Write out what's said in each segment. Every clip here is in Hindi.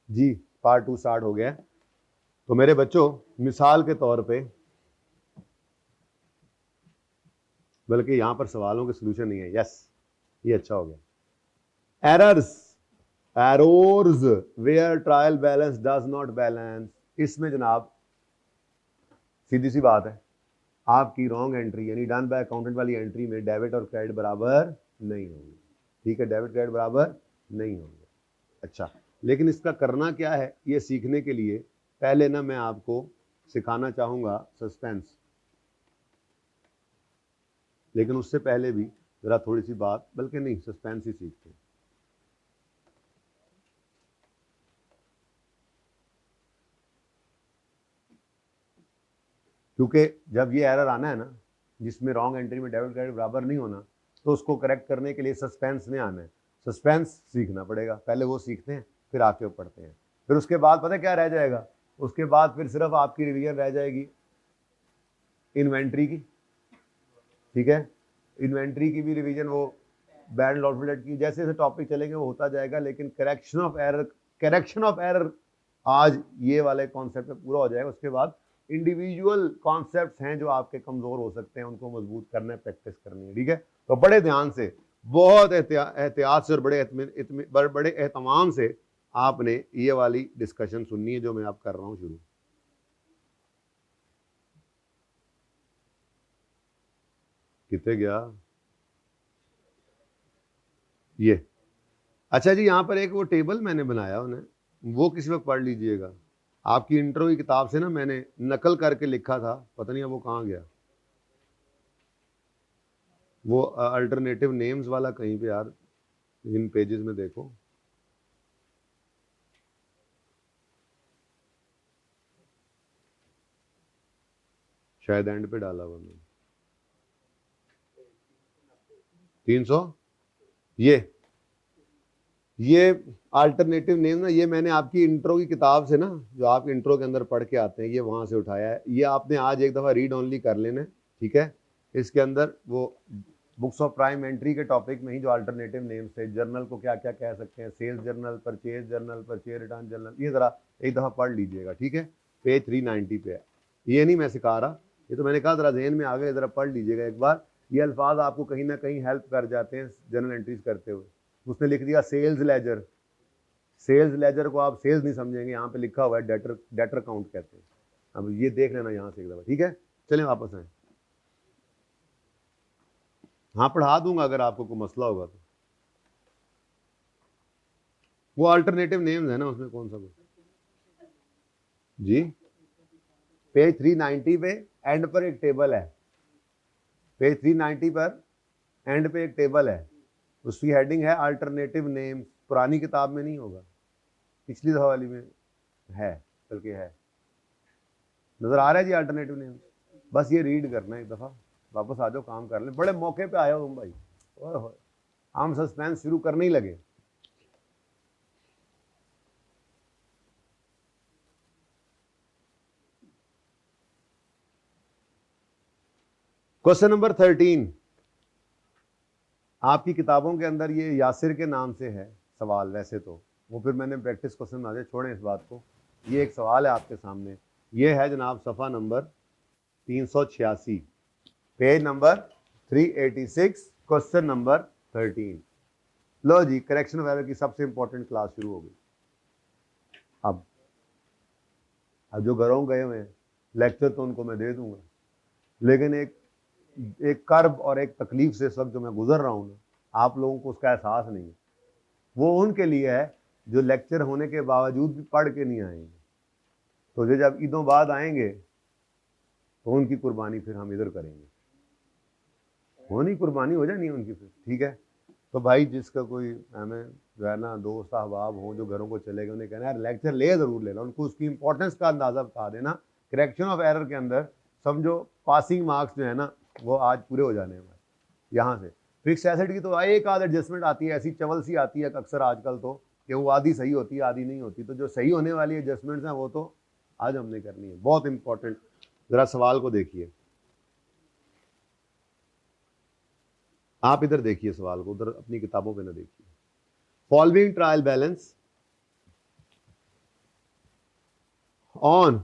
जी पार्ट 2 स्टार्ट हो गया है। तो मेरे बच्चों, मिसाल के तौर पे, बल्कि यहां पर सवालों के सोल्यूशन नहीं है। यस, ये अच्छा हो गया। Errors where trial balance does not balance. इसमें जनाब सीधी सी बात है, आपकी रॉन्ग एंट्री यानी डन बाय अकाउंटेंट वाली एंट्री में डेबिट और क्रेडिट बराबर नहीं होंगे। ठीक है, डेबिट क्रेडिट बराबर नहीं होंगे। अच्छा, लेकिन इसका करना क्या है, ये सीखने के लिए पहले ना मैं आपको सिखाना चाहूंगा सस्पेंस। लेकिन उससे पहले भी जरा थोड़ी सी बात, बल्कि नहीं, सस्पेंस ही सीखते हैं। क्योंकि जब ये एरर आना है ना, जिसमें रॉन्ग एंट्री में डेबिट क्रेडिट बराबर नहीं होना, तो उसको करेक्ट करने के लिए सस्पेंस में आना है। सस्पेंस सीखना पड़ेगा, पहले वो सीखते हैं, फिर आके पढ़ते हैं। फिर उसके बाद पता क्या रह जाएगा, उसके बाद फिर सिर्फ आपकी रिवीजन रह जाएगी इन्वेंट्री की। ठीक है, इन्वेंट्री की भी रिवीजन, वो बैंड लॉटफिलेट की, जैसे जैसे टॉपिक चलेंगे वो होता जाएगा। लेकिन करेक्शन ऑफ एरर आज ये वाले कॉन्सेप्ट में पूरा हो जाएगा। उसके बाद इंडिविजुअल कॉन्सेप्ट्स हैं जो आपके कमजोर हो सकते हैं, उनको मजबूत करना है, प्रैक्टिस करनी है। ठीक है, तो बड़े ध्यान से, बहुत एहतियात से और बड़े एहतमाम से आपने ये वाली डिस्कशन सुननी है जो मैं आप कर रहा हूं शुरू। कितने गया ये? अच्छा जी, यहां पर एक वो टेबल मैंने बनाया उन्हें, वो किसी वक्त पढ़ लीजिएगा। आपकी इंट्रो की किताब से ना मैंने नकल करके लिखा था, पता नहीं अब वो कहाँ गया। वो अल्टरनेटिव नेम्स वाला कहीं पे यार, इन पेजेस में देखो। शायद एंड पे डाला हुआ मैंने। 300, ये अल्टरनेटिव नेम ना, ये मैंने आपकी इंट्रो की किताब से ना, जो आप इंट्रो के अंदर पढ़ के आते हैं, ये वहां से उठाया है। ये आपने आज एक दफा रीड ओनली कर लेना। ठीक है, इसके अंदर वो बुक्स ऑफ प्राइम एंट्री के टॉपिक में ही जो अल्टरनेटिव नेम्स थे, जर्नल को क्या क्या कह सकते हैं, sales journal, purchase journal, purchase return journal, ये जरा एक दफा पढ़ लीजिएगा। ठीक है, पेज 390 पे है। ये नहीं मैं सिखा रहा, ये तो मैंने कहा जरा जहन में आ गए, जरा पढ़ लीजिएगा एक बार। ये अल्फाज आपको कहीं ना कहीं हेल्प कर जाते हैं जर्नल एंट्रीज करते हुए। उसने लिख दिया सेल्स लेजर। सेल्स लेजर को आप सेल्स नहीं समझेंगे, यहाँ पे लिखा हुआ है डेटर काउंट कहते हैं। अब ये देख लेना यहाँ से एक दफा। ठीक है, चलें वापस आए। हाँ, पढ़ा दूंगा अगर आपको कोई मसला होगा तो। वो अल्टरनेटिव नेम्स है ना, उसमें कौन सा कुछ जी। पेज 390 पे एंड पर एक टेबल है। पेज 390 पर एंड पे एक टेबल है, उसकी हेडिंग है अल्टरनेटिव नेम्स। पुरानी किताब में नहीं होगा, पिछली दफा वाली में है, बल्कि है। नजर आ रहा है जी अल्टरनेटिव नेम्स? बस ये रीड करना है एक दफा, वापस आ जाओ, काम कर लें। बड़े मौके पे आए हो तुम भाई। ओए, हम सस्पेंस शुरू करने ही लगे। क्वेश्चन नंबर 13 आपकी किताबों के अंदर ये यासिर के नाम से है सवाल। वैसे तो वो फिर मैंने प्रैक्टिस क्वेश्चन बना दिया, छोड़ें इस बात को। ये एक सवाल है आपके सामने, ये है जनाब सफ़ा number 386, page number 386, question number 13। लो जी, करेक्शन ऑफ एरर की सबसे इंपॉर्टेंट क्लास शुरू हो गई। अब जो घरों गए हुए हैं, लेक्चर तो उनको मैं दे दूंगा, लेकिन एक कर्ब और एक तकलीफ से इस वक्त जो मैं गुजर रहा हूँ ना, आप लोगों को उसका एहसास नहीं है। वो उनके लिए है जो लेक्चर होने के बावजूद भी पढ़ के नहीं आएंगे। तो जो जब ईदों बाद आएंगे तो उनकी कुर्बानी फिर हम इधर करेंगे। होनी कुर्बानी हो जानी उनकी फिर। ठीक है, तो भाई जिसका कोई हमें जो है ना दोस्त अहबाब हों जो घरों को चले गए, उन्हें कहना यार लेक्चर ले ज़रूर लेना, उनको उसकी इंपॉर्टेंस का अंदाज़ा बता देना। करेक्शन ऑफ एरर के अंदर समझो पासिंग मार्क्स जो है ना वो आज पूरे हो जाने हैं यहाँ से। फिक्स एसेट की तो एक आध एडजस्टमेंट आती है, ऐसी चवल सी आती है अक्सर आजकल, तो कि वो आधी सही होती है आधी नहीं होती। तो जो सही होने वाली एडजस्टमेंट्स हैं वो तो आज हमने करनी है, बहुत इंपॉर्टेंट। जरा सवाल को देखिए, आप इधर देखिए सवाल को, उधर अपनी किताबों पे ना देखिए। Following trial balance on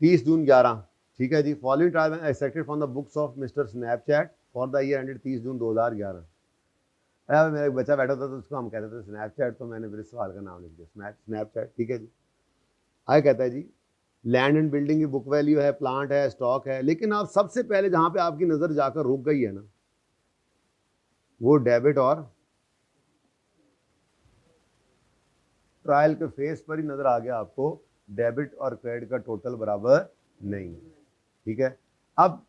30 June 11, ठीक है जी, following trial accepted from the books of mister Snapchat for the year ended 30 June 2011। मेरा एक बच्चा बैठा था तो उसको हम कहते थे स्नैपचैट, तो मैंने फिर इस सवाल का नाम लिख दिया स्नैपचैट, ठीक है जी। आगे कहता है जी लैंड एंड बिल्डिंग की बुक वैल्यू है, प्लांट है, स्टॉक है, लेकिन आप सबसे पहले जहां पे आपकी नजर जाकर रुक गई है ना, वो डेबिट और ट्रायल के फेस पर ही नजर आ गया आपको, डेबिट और क्रेडिट का टोटल बराबर नहीं, ठीक है। अब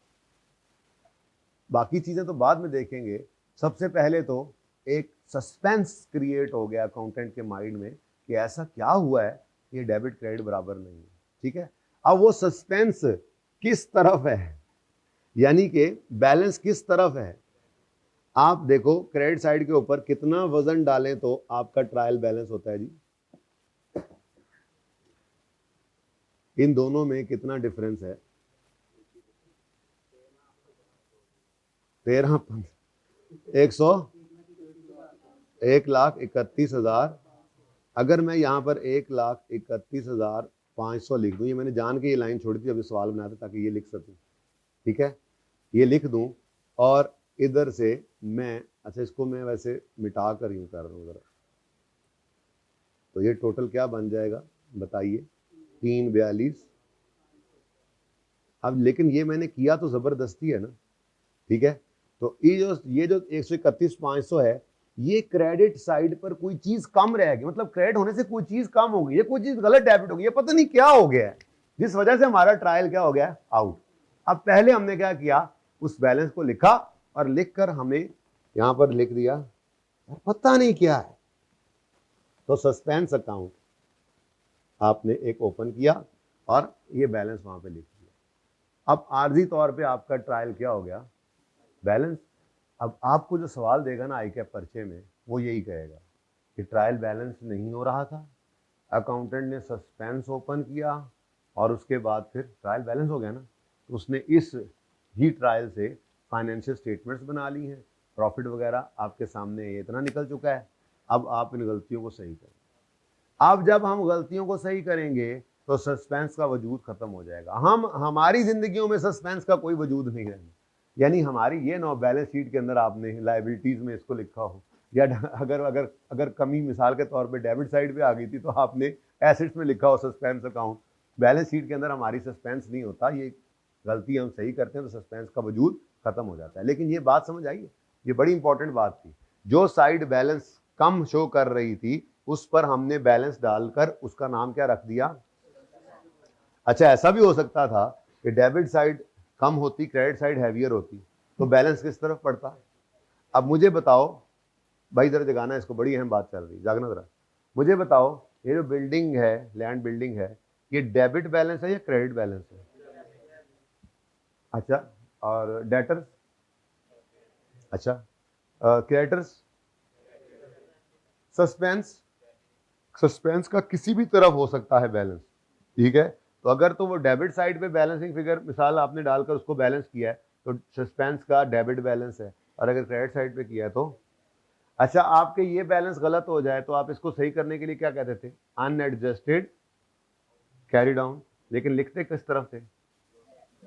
बाकी चीजें तो बाद में देखेंगे, सबसे पहले तो एक सस्पेंस क्रिएट हो गया अकाउंटेंट के माइंड में कि ऐसा क्या हुआ है ये डेबिट क्रेडिट बराबर नहीं है, ठीक है। अब वो सस्पेंस किस तरफ है, यानी कि बैलेंस किस तरफ है, आप देखो क्रेडिट साइड के ऊपर कितना वजन डालें तो आपका ट्रायल बैलेंस होता है जी, इन दोनों में कितना डिफरेंस है, 1,31,30,000। अगर मैं यहां पर 1,31,500 लिख दूं, ये मैंने जान के ये लाइन छोड़ी थी अभी सवाल बनाते ताकि ये लिख सकूं, ठीक है, ये लिख दूं और इधर से मैं, अच्छा इसको मैं वैसे मिटा कर यूं कर दूं जरा, तो ये टोटल क्या बन जाएगा बताइए, 342। अब लेकिन ये मैंने किया तो जबरदस्ती है ना, ठीक है। तो ये जो 131,500 है, ये क्रेडिट साइड पर कोई चीज कम रहेगी, मतलब क्रेडिट होने से कोई चीज कम हो गई, ये कोई चीज गलत डेबिट हो गई, ये पता नहीं क्या हो गया है, जिस वजह से हमारा ट्रायल क्या हो गया, आउट। अब पहले हमने क्या किया, उस बैलेंस को लिखा और लिखकर हमें यहां पर लिख दिया पता नहीं क्या है, तो सस्पेंस अकाउंट आपने एक ओपन किया और ये बैलेंस वहां पे लिख दिया। अब आर्जी तौर पे आपका ट्रायल क्या हो गया, बैलेंस। अब आपको जो सवाल देगा ना आई कैप पर्चे में, वो यही कहेगा कि ट्रायल बैलेंस नहीं हो रहा था, अकाउंटेंट ने सस्पेंस ओपन किया और उसके बाद फिर ट्रायल बैलेंस हो गया ना, तो उसने इस ही ट्रायल से फाइनेंशियल स्टेटमेंट्स बना ली हैं, प्रॉफिट वगैरह आपके सामने ये इतना निकल चुका है। अब आप इन गलतियों को सही करें। अब जब हम गलतियों को सही करेंगे तो सस्पेंस का वजूद खत्म हो जाएगा, हम हमारी जिंदगियों में सस्पेंस का कोई वजूद नहीं रहेगा। यानी हमारी ये नो बैलेंस शीट के अंदर आपने लाइबिलिटीज में इसको लिखा हो, या अगर अगर अगर कमी मिसाल के तौर पे डेबिट साइड पे आ गई थी तो आपने एसेट्स में लिखा हो सस्पेंस अकाउंट, बैलेंस शीट के अंदर हमारी सस्पेंस नहीं होता, ये गलती हम सही करते हैं तो सस्पेंस का वजूद खत्म हो जाता है। लेकिन ये बात समझ आई, ये बड़ी इंपॉर्टेंट बात थी, जो साइड बैलेंस कम शो कर रही थी उस पर हमने बैलेंस डालकर उसका नाम क्या रख दिया। अच्छा ऐसा भी हो सकता था कि डेबिट साइड कम होती, क्रेडिट साइड हैवियर होती, तो बैलेंस किस तरफ पड़ता। अब मुझे बताओ भाई, इधर जगाना, इसको बड़ी अहम बात चल रही, जागना जरा, मुझे बताओ ये जो बिल्डिंग है, लैंड बिल्डिंग है, ये डेबिट बैलेंस है या क्रेडिट बैलेंस है। अच्छा, और डेटर्स, अच्छा क्रेडिटर्स, सस्पेंस, सस्पेंस का किसी भी तरफ हो सकता है बैलेंस, ठीक है। तो अगर तो वो डेबिट साइड पे बैलेंसिंग फिगर मिसाल आपने डालकर उसको बैलेंस किया है तो सस्पेंस का डेबिट बैलेंस है, और अगर क्रेडिट साइड पे किया है तो, अच्छा आपके ये बैलेंस गलत हो जाए तो आप इसको सही करने के लिए क्या कहते थे, अनएडजस्टेड कैरी डाउन, लेकिन लिखते किस तरफ थे,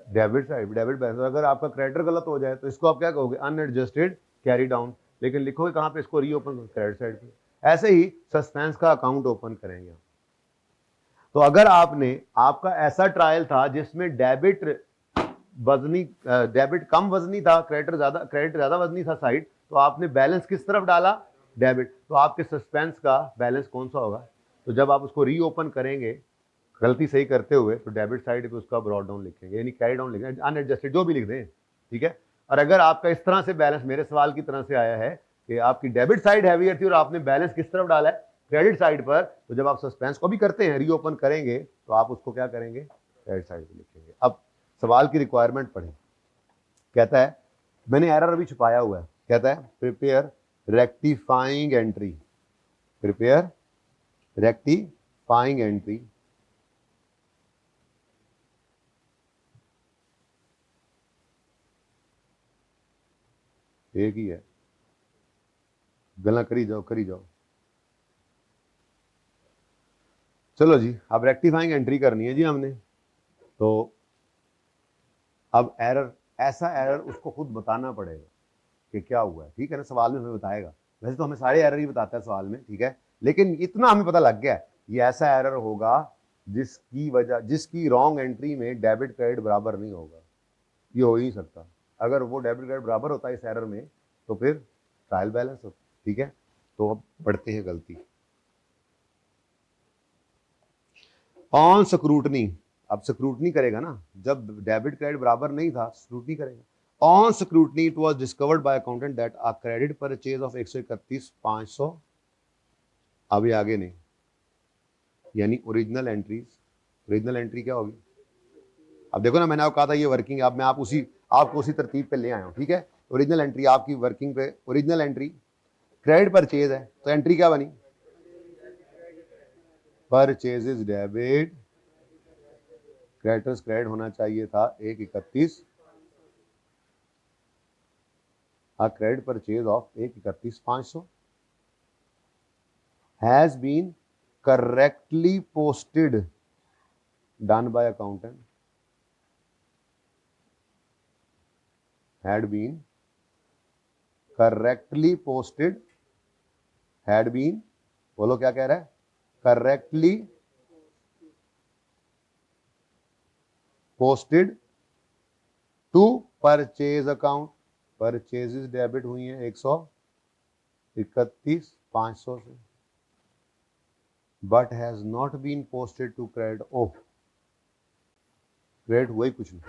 डेबिट साइड, डेबिट बैलेंस। अगर आपका क्रेडिटर गलत हो जाए तो इसको आप क्या कहोगे, अनएडजस्टेड कैरी डाउन, लेकिन लिखोगे कहां पे, इसको रीओपन क्रेडिट साइड पे। ऐसे ही सस्पेंस का अकाउंट ओपन करेंगे। तो अगर आपने, आपका ऐसा ट्रायल था जिसमें डेबिट वजनी, डेबिट कम वजनी था, क्रेडिट ज्यादा वजनी था साइड, तो आपने बैलेंस किस तरफ डाला, डेबिट, तो आपके सस्पेंस का बैलेंस कौन सा होगा, तो जब आप उसको रीओपन करेंगे गलती सही करते हुए तो डेबिट साइड पे उसका ब्रॉड डाउन लिखेंगे, यानी कैरी डाउन लिखेंगे, अनएडजस्टेड जो भी लिख दें, ठीक है। और अगर आपका इस तरह से बैलेंस मेरे सवाल की तरह से आया है कि आपकी डेबिट साइड हैवियर थी और आपने बैलेंस किस तरफ डाला है, क्रेडिट साइड पर, तो जब आप सस्पेंस को भी करते हैं, रीओपन करेंगे, तो आप उसको क्या करेंगे, क्रेडिट साइड पे लिखेंगे। अब सवाल की रिक्वायरमेंट पढ़ें, कहता है, मैंने एरर अभी छुपाया हुआ है, कहता है prepare rectifying entry, prepare rectifying entry, एक ही है, गला करी जाओ करी जाओ। चलो जी, अब रेक्टिफाइंग एंट्री करनी है जी हमने। तो अब एरर, ऐसा एरर उसको खुद बताना पड़ेगा कि क्या हुआ है, ठीक है ना। सवाल में हमें बताएगा, वैसे तो हमें सारे एरर ही बताता है सवाल में, ठीक है, लेकिन इतना हमें पता लग गया है ये ऐसा एरर होगा जिसकी रॉन्ग एंट्री में डेबिट क्रेडिट बराबर नहीं होगा। ये हो ही नहीं सकता। अगर वो डेबिट क्रेडिट बराबर होता है इस एरर में तो फिर ट्रायल बैलेंस होता, ठीक है। तो अब पढ़ते हैं गलती। ऑन स्क्रूटनी, अब स्क्रूटनी करेगा ना, जब डेबिट क्रेडिट बराबर नहीं था स्क्रूटनी करेगा। On scrutiny it was discovered by accountant that a credit purchase of 131,500, अभी आगे नहीं, यानी ओरिजिनल एंट्रीज। ओरिजिनल एंट्री क्या होगी? अब देखो ना, मैंने आपको कहा था ये वर्किंग, अब मैं आपको उसी तरतीब पे ले आया हूं, ठीक है। ओरिजिनल एंट्री आपकी वर्किंग पे, ओरिजिनल एंट्री क्रेडिट परचेज है, तो एंट्री क्या बनी? परचेजेस डेबिट, क्रेडिटर्स क्रेडिट होना चाहिए था 1/31, credit purchase of 1/31,500 has been correctly posted done by accountant, had been correctly posted, had been, बोलो क्या कह रहा है? correctly posted to purchase account, purchases debit हुई हैं 131,500 से, but has not been posted to credit. Oh, credit हुआ ही कुछ नहीं।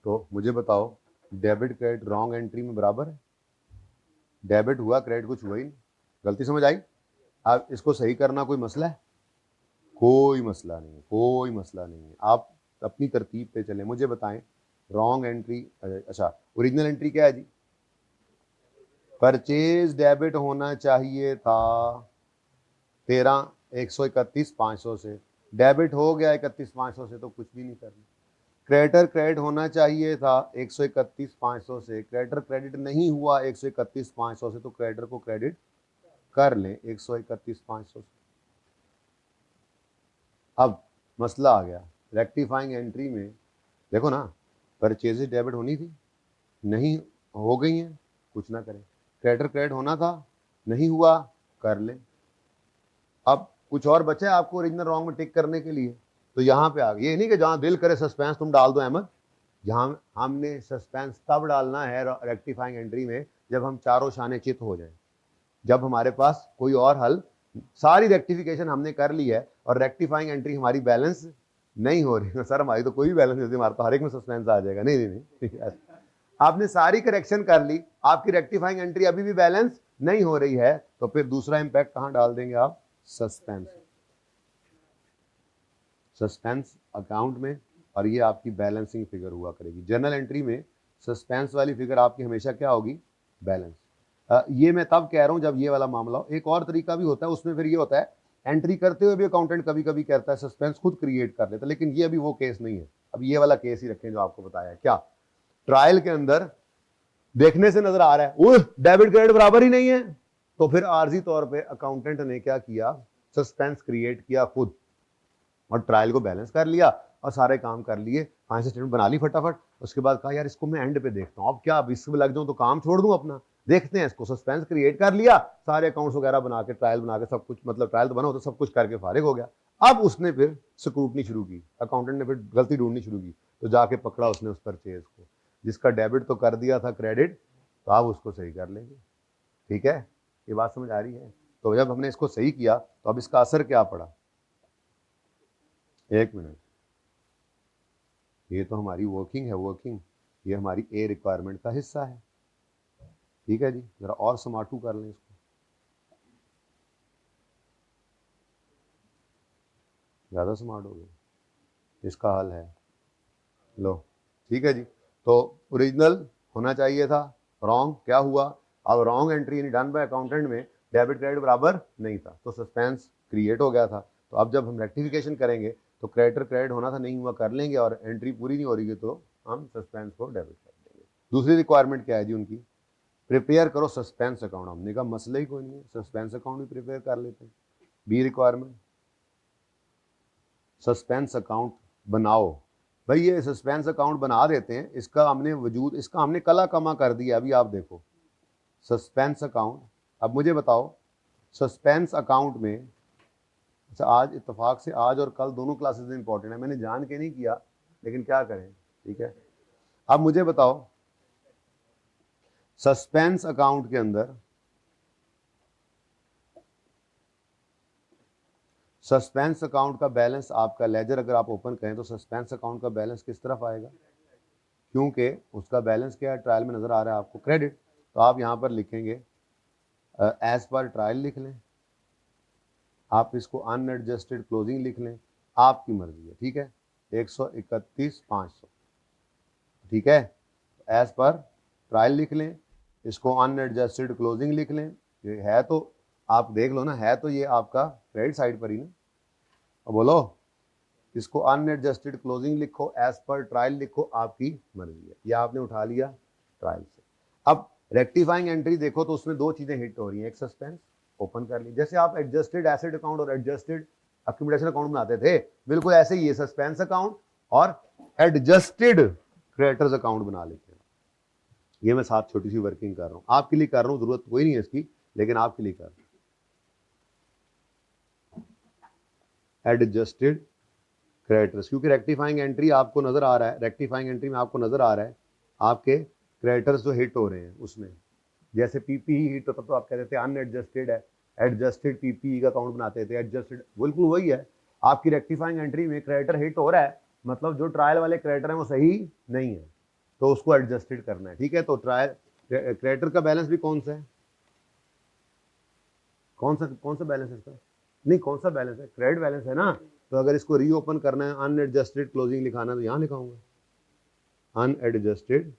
तो मुझे बताओ, डेबिट क्रेडिट रॉन्ग एंट्री में बराबर है? डेबिट हुआ, क्रेडिट कुछ हुआ ही नहीं। गलती समझ आई? अब इसको सही करना कोई मसला है? कोई मसला नहीं है, कोई मसला नहीं है। आप अपनी तरतीब पे चलें, मुझे बताएं रॉन्ग एंट्री, अच्छा ओरिजिनल एंट्री क्या है जी? परचेज डेबिट होना चाहिए था 131,500 से, डेबिट हो गया 31,500 से, तो कुछ भी नहीं करना। क्रेडिटर क्रेडिट होना चाहिए था 131,500 से, क्रेडिटर क्रेडिट नहीं हुआ 131,500 से, तो क्रेडिटर को क्रेडिट कर लें 131,500 से। अब मसला आ गया, रेक्टिफाइंग एंट्री में देखो ना, परचेजेस डेबिट होनी थी, नहीं हो गई हैं, कुछ ना करें। क्रेडिटर क्रेडिट होना था, नहीं हुआ, कर लें। अब कुछ और बचा है आपको ओरिजिनल रॉन्ग में टिक करने के लिए, तो यहाँ पे आ गया। ये नहीं कि जहाँ दिल करे सस्पेंस तुम डाल दो अहमद, यहाँ हमने सस्पेंस तब डालना है रेक्टिफाइंग एंट्री में जब हम चारों शाने चित हो जाए, जब हमारे पास कोई और हल, सारी रेक्टिफिकेशन हमने कर ली है और रेक्टिफाइंग एंट्री हमारी बैलेंस नहीं हो रही है। सर हमारी तो कोई भी बैलेंस नहीं होती, हमारा तो हर एक में सस्पेंस आ जाएगा। नहीं नहीं नहीं, आपने सारी करेक्शन कर ली, आपकी रेक्टिफाइंग एंट्री अभी भी बैलेंस नहीं हो रही है, तो फिर दूसरा इंपैक्ट कहां डाल देंगे आप? सस्पेंस, सस्पेंस अकाउंट में, और ये आपकी बैलेंसिंग फिगर हुआ करेगी। जर्नल एंट्री में सस्पेंस वाली फिगर आपकी हमेशा क्या होगी? बैलेंस। ये मैं तब कह रहा हूं जब ये वाला मामला हो। एक और तरीका भी होता है, उसमें फिर ये होता है एंट्री करते हुए भी अकाउंटेंट कभी कभी कहता है सस्पेंस खुद क्रिएट कर लेता है, लेकिन ये अभी वो केस नहीं है। अब ये वाला केस ही रखें जो आपको बताया। क्या ट्रायल के अंदर देखने से नजर आ रहा है वो डेबिट क्रेडिट बराबर ही नहीं है, तो फिर आर्जी तौर पे अकाउंटेंट ने क्या किया? सस्पेंस क्रिएट किया खुद, और ट्रायल को बैलेंस कर लिया और सारे काम कर लिए, फाइनेंशियल स्टेटमेंट बना ली फटाफट। उसके बाद कहा यार इसको मैं एंड पे देखता हूँ, अब क्या अब इसमें लग जाऊं तो काम छोड़ दूं अपना, देखते हैं इसको। सस्पेंस क्रिएट कर लिया, सारे अकाउंट्स वगैरह बना के, ट्रायल बना के, सब कुछ, मतलब ट्रायल तो बना हो तो सब कुछ करके फारिग हो गया। अब उसने फिर स्क्रूटनी शुरू की, अकाउंटेंट ने फिर गलती ढूंढनी शुरू की, तो जाके पकड़ा उसने उस परचेज को, जिसका डेबिट तो कर दिया था क्रेडिट, तो आप उसको सही कर लेंगे। ठीक है, ये बात समझ आ रही है? तो जब हमने इसको सही किया तो अब इसका असर क्या पड़ा? एक मिनट, ये तो हमारी वर्किंग है, वर्किंग, ये हमारी ए रिक्वायरमेंट का हिस्सा है। ठीक है जी, जरा और समाटू कर लें इसको, ज्यादा स्मार्ट हो गए। इसका हल है, लो ठीक है जी। तो ओरिजिनल होना चाहिए था, रॉन्ग क्या हुआ? अब wrong entry done by accountant में डेबिट क्रेडिट बराबर नहीं था, तो सस्पेंस क्रिएट हो गया था। तो अब जब हम रेक्टिफिकेशन करेंगे तो क्रेडिटर क्रेडिट होना था, नहीं हुआ, कर लेंगे, और एंट्री पूरी नहीं हो रही है तो हम सस्पेंस को डेबिट कर देंगे। दूसरी रिक्वायरमेंट क्या है जी उनकी? प्रिपेयर करो सस्पेंस अकाउंट। हमने कहा मसला ही कोई नहीं है, सस्पेंस अकाउंट भी प्रिपेयर कर लेते हैं। बी रिक्वायरमेंट, सस्पेंस अकाउंट बनाओ। भाई ये सस्पेंस अकाउंट बना देते हैं, इसका हमने कला कमा कर दिया। अभी आप देखो सस्पेंस अकाउंट। अब मुझे बताओ सस्पेंस अकाउंट में, अच्छा आज इत्तेफाक से आज और कल दोनों क्लासेस इंपॉर्टेंट है, मैंने जान के नहीं किया लेकिन क्या करें, ठीक है। अब मुझे बताओ सस्पेंस अकाउंट के अंदर, सस्पेंस अकाउंट का बैलेंस आपका लेजर अगर आप ओपन करें तो सस्पेंस अकाउंट का बैलेंस किस तरफ आएगा, क्योंकि उसका बैलेंस क्या है, ट्रायल में नजर आ रहा है आपको क्रेडिट। तो आप यहां पर लिखेंगे एज पर ट्रायल लिख लें, आप इसको अनएडजस्टेड क्लोजिंग लिख लें, आपकी मर्जी है, ठीक है। 131,500, ठीक है। एज पर ट्रायल लिख लें, इसको अनएडजस्टेड क्लोजिंग लिख लें। ये है तो आप देख लो ना, है तो ये आपका क्रेडिट साइड पर ही ना। अब बोलो इसको अनएडजस्टेड क्लोजिंग लिखो, एज पर ट्रायल लिखो, आपकी मर्जी है। या आपने उठा लिया ट्रायल से। अब रेक्टिफाइंग एंट्री देखो तो उसमें दो चीजें हिट हो रही हैं, एक सस्पेंस ओपन कर ली, जैसे आप एडजस्टेड एसेट अकाउंट और एडजस्टेड अक्यूमुलेशन अकाउंट बनाते थे, बिल्कुल ऐसे ही ये सस्पेंस अकाउंट और एडजस्टेड क्रेडिटर्स अकाउंट बना लेते हैं। ये मैं साथ छोटी सी वर्किंग कर रहा हूं, आपके लिए कर रहा हूं, जरूरत कोई नहीं है इसकी, लेकिन आपके लिए कर रहा हूं। एडजस्टेड क्रेडिटर्स, क्योंकि रेक्टिफाइंग एंट्री आपको नजर आ रहा है, रेक्टिफाइंग एंट्री में आपको नजर आ रहा है आपके क्रेडिटर्स जो हिट हो रहे हैं उसमें, जैसे पीपीई हिट होता तो आप कहते थे अनएडजस्टेड है, एडजस्टेड पीपीई का अकाउंट बनाते थे, एडजस्टेड, बिल्कुल वही है। आपकी रेक्टिफाइंग एंट्री में क्रेडिटर हिट हो रहा है, मतलब जो ट्रायल वाले क्रेडिटर है वो सही नहीं है, तो उसको एडजस्टेड करना है, ठीक है। तो ट्रायल क्रेडिटर का बैलेंस भी कौन सा है, कौन सा बैलेंस है इसका, नहीं कौन सा बैलेंस है, क्रेडिट बैलेंस है ना। तो अगर इसको रीओपन करना है, अनएडजस्टेड क्लोजिंग लिखाना, तो यहां लिखाऊंगा अनएडजस्टेड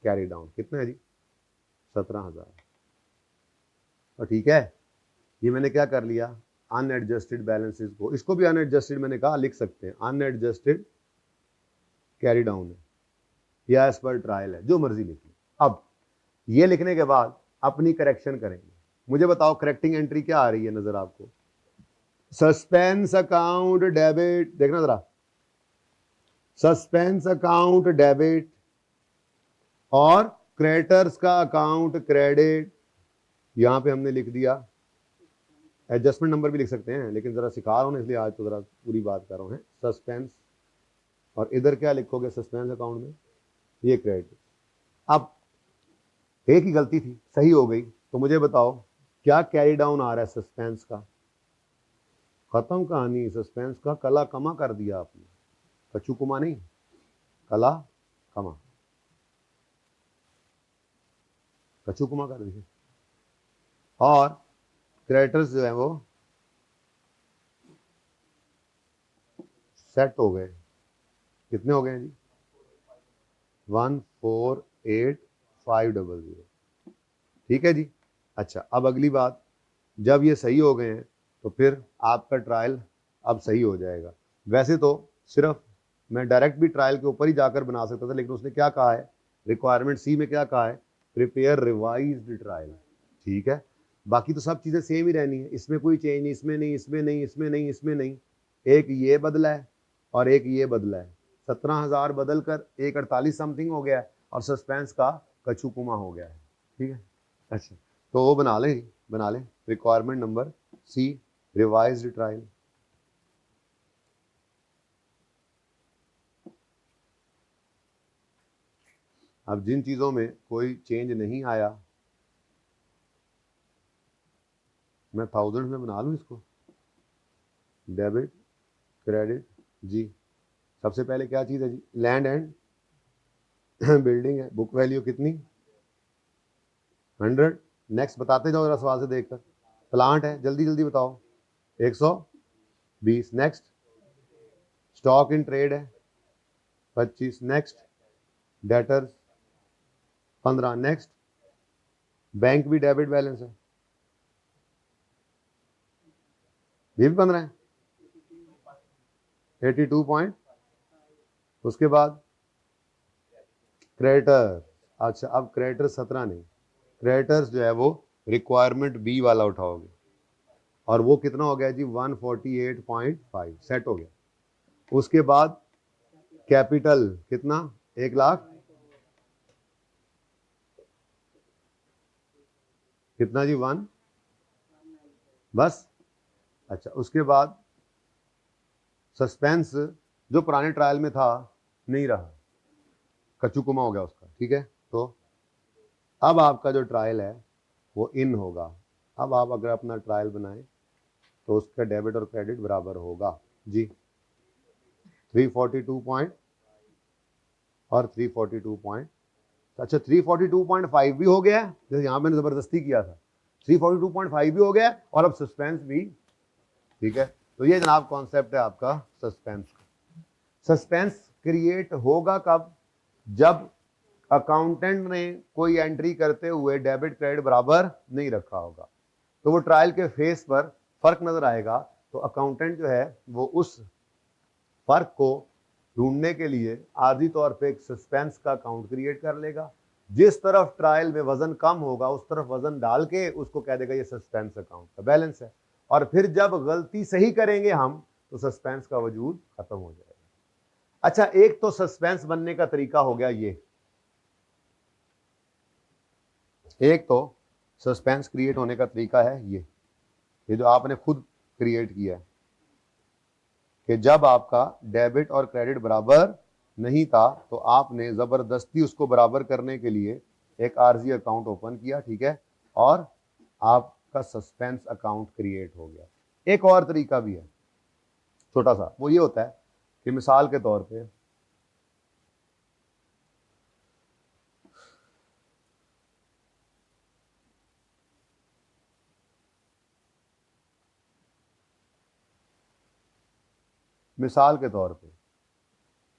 कैरी डाउन, कितना है जी 17,000। और ठीक है, ये मैंने क्या कर लिया, अनएडजस्टेड बैलेंसेस को, इसको भी अनएडजस्टेड मैंने कहा लिख सकते हैं, अनएडजस्टेड कैरी डाउन है या एज पर ट्रायल है, जो मर्जी लिख लो। अब ये लिखने के बाद अपनी करेक्शन करेंगे। मुझे बताओ करेक्टिंग एंट्री क्या आ रही है नजर आपको, सस्पेंस अकाउंट डेबिट, देखना जरा, सस्पेंस अकाउंट डेबिट और क्रेडिटर्स का अकाउंट क्रेडिट। यहां पे हमने लिख दिया, एडजस्टमेंट नंबर भी लिख सकते हैं, लेकिन जरा सिखा रहा हूं ना इसलिए आज तो जरा पूरी बात कर रहा हूं, सस्पेंस, और इधर क्या लिखोगे सस्पेंस अकाउंट में, ये क्रेडिट। अब एक ही गलती थी, सही हो गई, तो मुझे बताओ क्या कैरी डाउन आ रहा है सस्पेंस का, खत्म कहानी सस्पेंस का, कला कमा कर दिया आपने, कच्चू कुमा नहीं, कला कमा, कच्चू कुमा कर दिया। और क्रेडिटर्स जो है वो सेट हो गए, कितने हो गए जी 148,500, ठीक है जी। अच्छा अब अगली बात, जब ये सही हो गए हैं तो फिर आपका ट्रायल अब सही हो जाएगा। वैसे तो सिर्फ मैं डायरेक्ट भी ट्रायल के ऊपर ही जाकर बना सकता था, लेकिन उसने क्या कहा है, रिक्वायरमेंट सी में क्या कहा है, प्रिपेयर रिवाइज्ड ट्रायल, ठीक है। बाकी तो सब चीजें सेम ही रहनी है, इसमें कोई चेंज नहीं, इसमें नहीं, इसमें नहीं, इसमें नहीं, इसमें नहीं, एक ये बदला है और एक ये बदला है, 17,000 बदल कर 148 समथिंग हो गया है, और सस्पेंस का कच्चू कुमा हो गया है, ठीक है। अच्छा तो वो बना लें requirement number C, revised trial. अब जिन चीजों में कोई चेंज नहीं आया, मैं 1000 में बना लूं इसको, डेबिट क्रेडिट जी। सबसे पहले क्या चीज है जी, लैंड एंड बिल्डिंग है, बुक वैल्यू कितनी 100, नेक्स्ट बताते जाओ जरा सवाल से देखकर, प्लांट है जल्दी जल्दी बताओ 120, नेक्स्ट स्टॉक इन ट्रेड है 25, नेक्स्ट डेटर्स 15, नेक्स्ट बैंक भी डेबिट बैलेंस है, ये भी 15 है 82 पॉइंट, उसके बाद क्रेडिटर, अच्छा अब क्रेडिटर 17 नहीं, क्रेडिटर्स जो है वो रिक्वायरमेंट बी वाला उठाओगे और वो कितना हो गया जी 148.5 सेट हो गया। उसके बाद कैपिटल कितना 1 लाख कितना जी 1 बस। अच्छा उसके बाद सस्पेंस जो पुराने ट्रायल में था नहीं रहा, कच्चूकुमा हो गया उसका, ठीक है। तो अब आपका जो ट्रायल है वो इन होगा। अब आप अगर अपना ट्रायल बनाएं तो उसका डेबिट और क्रेडिट बराबर होगा जी 342 पॉइंट और 342 पॉइंट। अच्छा 342.5 भी हो गया, जैसे यहाँ मैंने जबरदस्ती किया था, 342.5 भी हो गया और अब सस्पेंस भी, ठीक है। तो ये जनाब कॉन्सेप्ट है आपका सस्पेंस का। सस्पेंस क्रिएट होगा कब? जब अकाउंटेंट ने कोई एंट्री करते हुए डेबिट क्रेडिट बराबर नहीं रखा होगा, तो वो ट्रायल के फेस पर फर्क नजर आएगा, तो अकाउंटेंट जो है वो उस फर्क को ढूंढने के लिए आर्जी तौर पे एक सस्पेंस का अकाउंट क्रिएट कर लेगा। जिस तरफ ट्रायल में वजन कम होगा उस तरफ वजन डाल के उसको कह देगा ये सस्पेंस अकाउंट का बैलेंस है, और फिर जब गलती सही करेंगे हम तो सस्पेंस का वजूद खत्म हो जाएगा। अच्छा एक तो सस्पेंस बनने का तरीका हो गया ये, एक तो सस्पेंस क्रिएट होने का तरीका है ये जो आपने खुद क्रिएट किया है कि जब आपका डेबिट और क्रेडिट बराबर नहीं था तो आपने जबरदस्ती उसको बराबर करने के लिए एक आरजी अकाउंट ओपन किया, ठीक है, और आपका सस्पेंस अकाउंट क्रिएट हो गया। एक और तरीका भी है छोटा सा, वो ये होता है कि मिसाल के तौर पे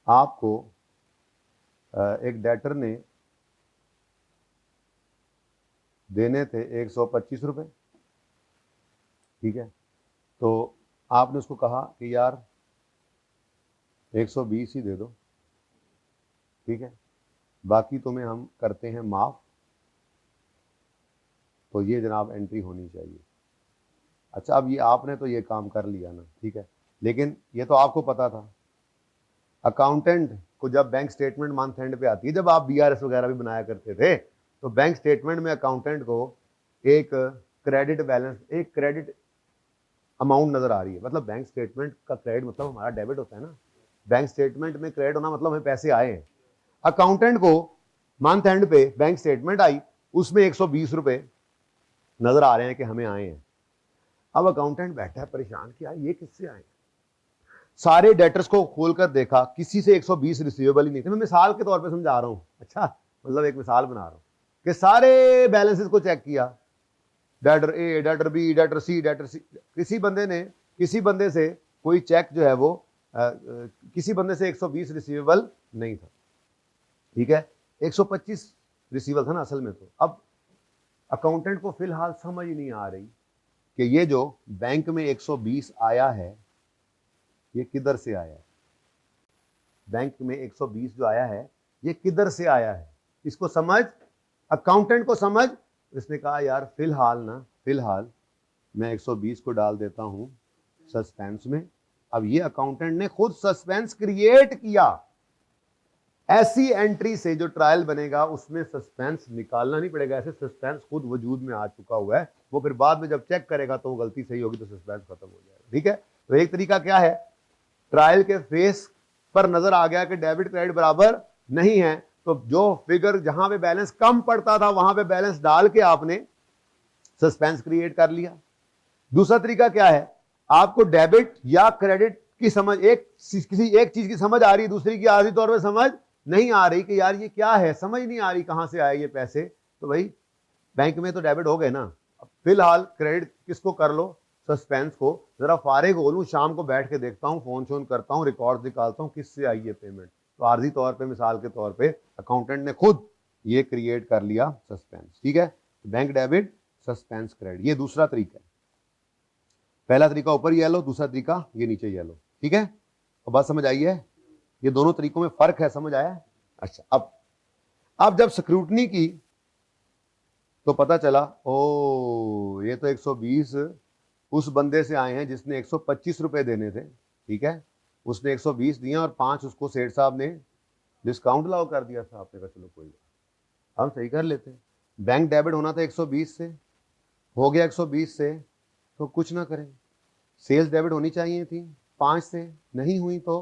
आपको एक डेटर ने देने थे 125 रुपए, ठीक है। तो आपने उसको कहा कि यार 120 ही दे दो, ठीक है, बाकी तुम्हें हम करते हैं माफ। तो ये जनाब एंट्री होनी चाहिए। अच्छा अब ये आपने तो ये काम कर लिया ना, ठीक है, लेकिन ये तो आपको पता था। अकाउंटेंट को जब बैंक स्टेटमेंट मंथ एंड पे आती है, जब आप बीआरएस वगैरह भी बनाया करते थे, तो बैंक स्टेटमेंट में अकाउंटेंट को एक क्रेडिट बैलेंस, एक क्रेडिट अमाउंट नजर आ रही है। मतलब बैंक स्टेटमेंट का क्रेडिट मतलब हमारा डेबिट होता है ना, बैंक स्टेटमेंट में क्रेडिट होना मतलब हमें पैसे आए हैं। अकाउंटेंट को मंथ एंड पे बैंक स्टेटमेंट आई, उसमें 120 रुपए नजर आ रहे हैं कि हमें आए हैं। अब अकाउंटेंट बैठा है परेशान कि यार ये किससे आए। सारे डेटर्स को खोलकर देखा, किसी से 120 रिसीवेबल ही नहीं थे। मैं मिसाल के तौर पे समझा रहा हूं, अच्छा मतलब एक मिसाल बना रहा हूं कि सारे बैलेंसेस को चेक किया, डेटर ए, डेटर बी, डेटर सी, डेटर सी, किसी बंदे से कोई चेक जो है वो किसी बंदे से 120 रिसीवेबल नहीं था, ठीक है, 125 रिसीवेबल था ना असल में। तो अब अकाउंटेंट को फिलहाल समझ नहीं आ रही कि ये जो बैंक में 120 आया है ये किधर से आया है। बैंक में 120 जो आया है ये किधर से आया है, इसको समझ, अकाउंटेंट को समझ। इसने कहा यार फिलहाल मैं 120 को डाल देता हूं सस्पेंस में। अब ये अकाउंटेंट ने खुद सस्पेंस क्रिएट किया। ऐसी एंट्री से जो ट्रायल बनेगा उसमें सस्पेंस निकालना नहीं पड़ेगा, ऐसे सस्पेंस खुद वजूद में आ चुका हुआ है। वो फिर बाद में जब चेक करेगा तो वो गलती सही होगी तो सस्पेंस खत्म हो जाएगा, ठीक है। तो एक तरीका क्या है, ट्रायल के फेस पर नजर आ गया कि डेबिट क्रेडिट बराबर नहीं है, तो जो फिगर जहां पे बैलेंस कम पड़ता था वहां पे बैलेंस डाल के आपने सस्पेंस क्रिएट कर लिया। दूसरा तरीका क्या है, आपको डेबिट या क्रेडिट की समझ, किसी एक चीज की समझ आ रही है, दूसरी की आर्जी तौर पर समझ नहीं आ रही कि यार ये क्या है, समझ नहीं आ रही कहां से आए ये पैसे। तो भाई बैंक में तो डेबिट हो गए ना, अब फिलहाल क्रेडिट किसको कर लो, सस्पेंस को। जरा फारिग हो लूं, शाम को बैठ के देखता हूं, फोन शोन करता हूं, रिकॉर्ड निकालता हूं किससे आई है पेमेंट। तो आर्जी तौर पे मिसाल के तौर पे अकाउंटेंट ने खुद ये क्रिएट कर लिया सस्पेंस, ठीक है। बैंक डेबिट, सस्पेंस क्रेडिट, ये दूसरा तरीका है। पहला तरीका ऊपर येलो, दूसरा तरीका ये नीचे येलो, ठीक है। तो बात समझ आई है, ये दोनों तरीकों में फर्क है, समझ आया। अच्छा अब जब स्क्रूटनी की तो पता चला ओ ये तो 120 उस बंदे से आए हैं जिसने 125 रुपए देने थे, ठीक है, उसने 120 दिया और 5 उसको सेठ साहब ने डिस्काउंट अलाउ कर दिया था। आपने कहा चलो कोई हम सही कर लेते हैं। बैंक डेबिट होना था 120 से, हो गया 120 से, तो कुछ ना करें। सेल्स डेबिट होनी चाहिए थी 5 से, नहीं हुई तो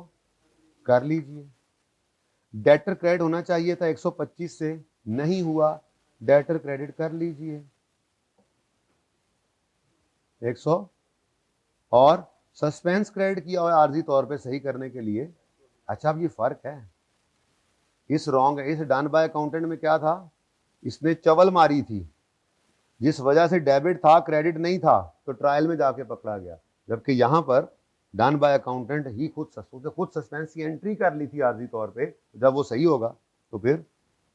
कर लीजिए। डेटर क्रेडिट होना चाहिए था 125 से, नहीं हुआ, डेटर क्रेडिट कर लीजिए 100। और सस्पेंस क्रेडिट किया हुआ आर्जी तौर पे सही करने के लिए। अच्छा अब ये फर्क है, इस रॉन्ग है, इस डन बाय अकाउंटेंट में क्या था, इसने चवल मारी थी, जिस वजह से डेबिट था क्रेडिट नहीं था, तो ट्रायल में जाके पकड़ा गया। जबकि यहां पर डन बाय अकाउंटेंट ही खुद सस्पेंस की एंट्री कर ली थी आर्जी तौर पे, जब वो सही होगा तो फिर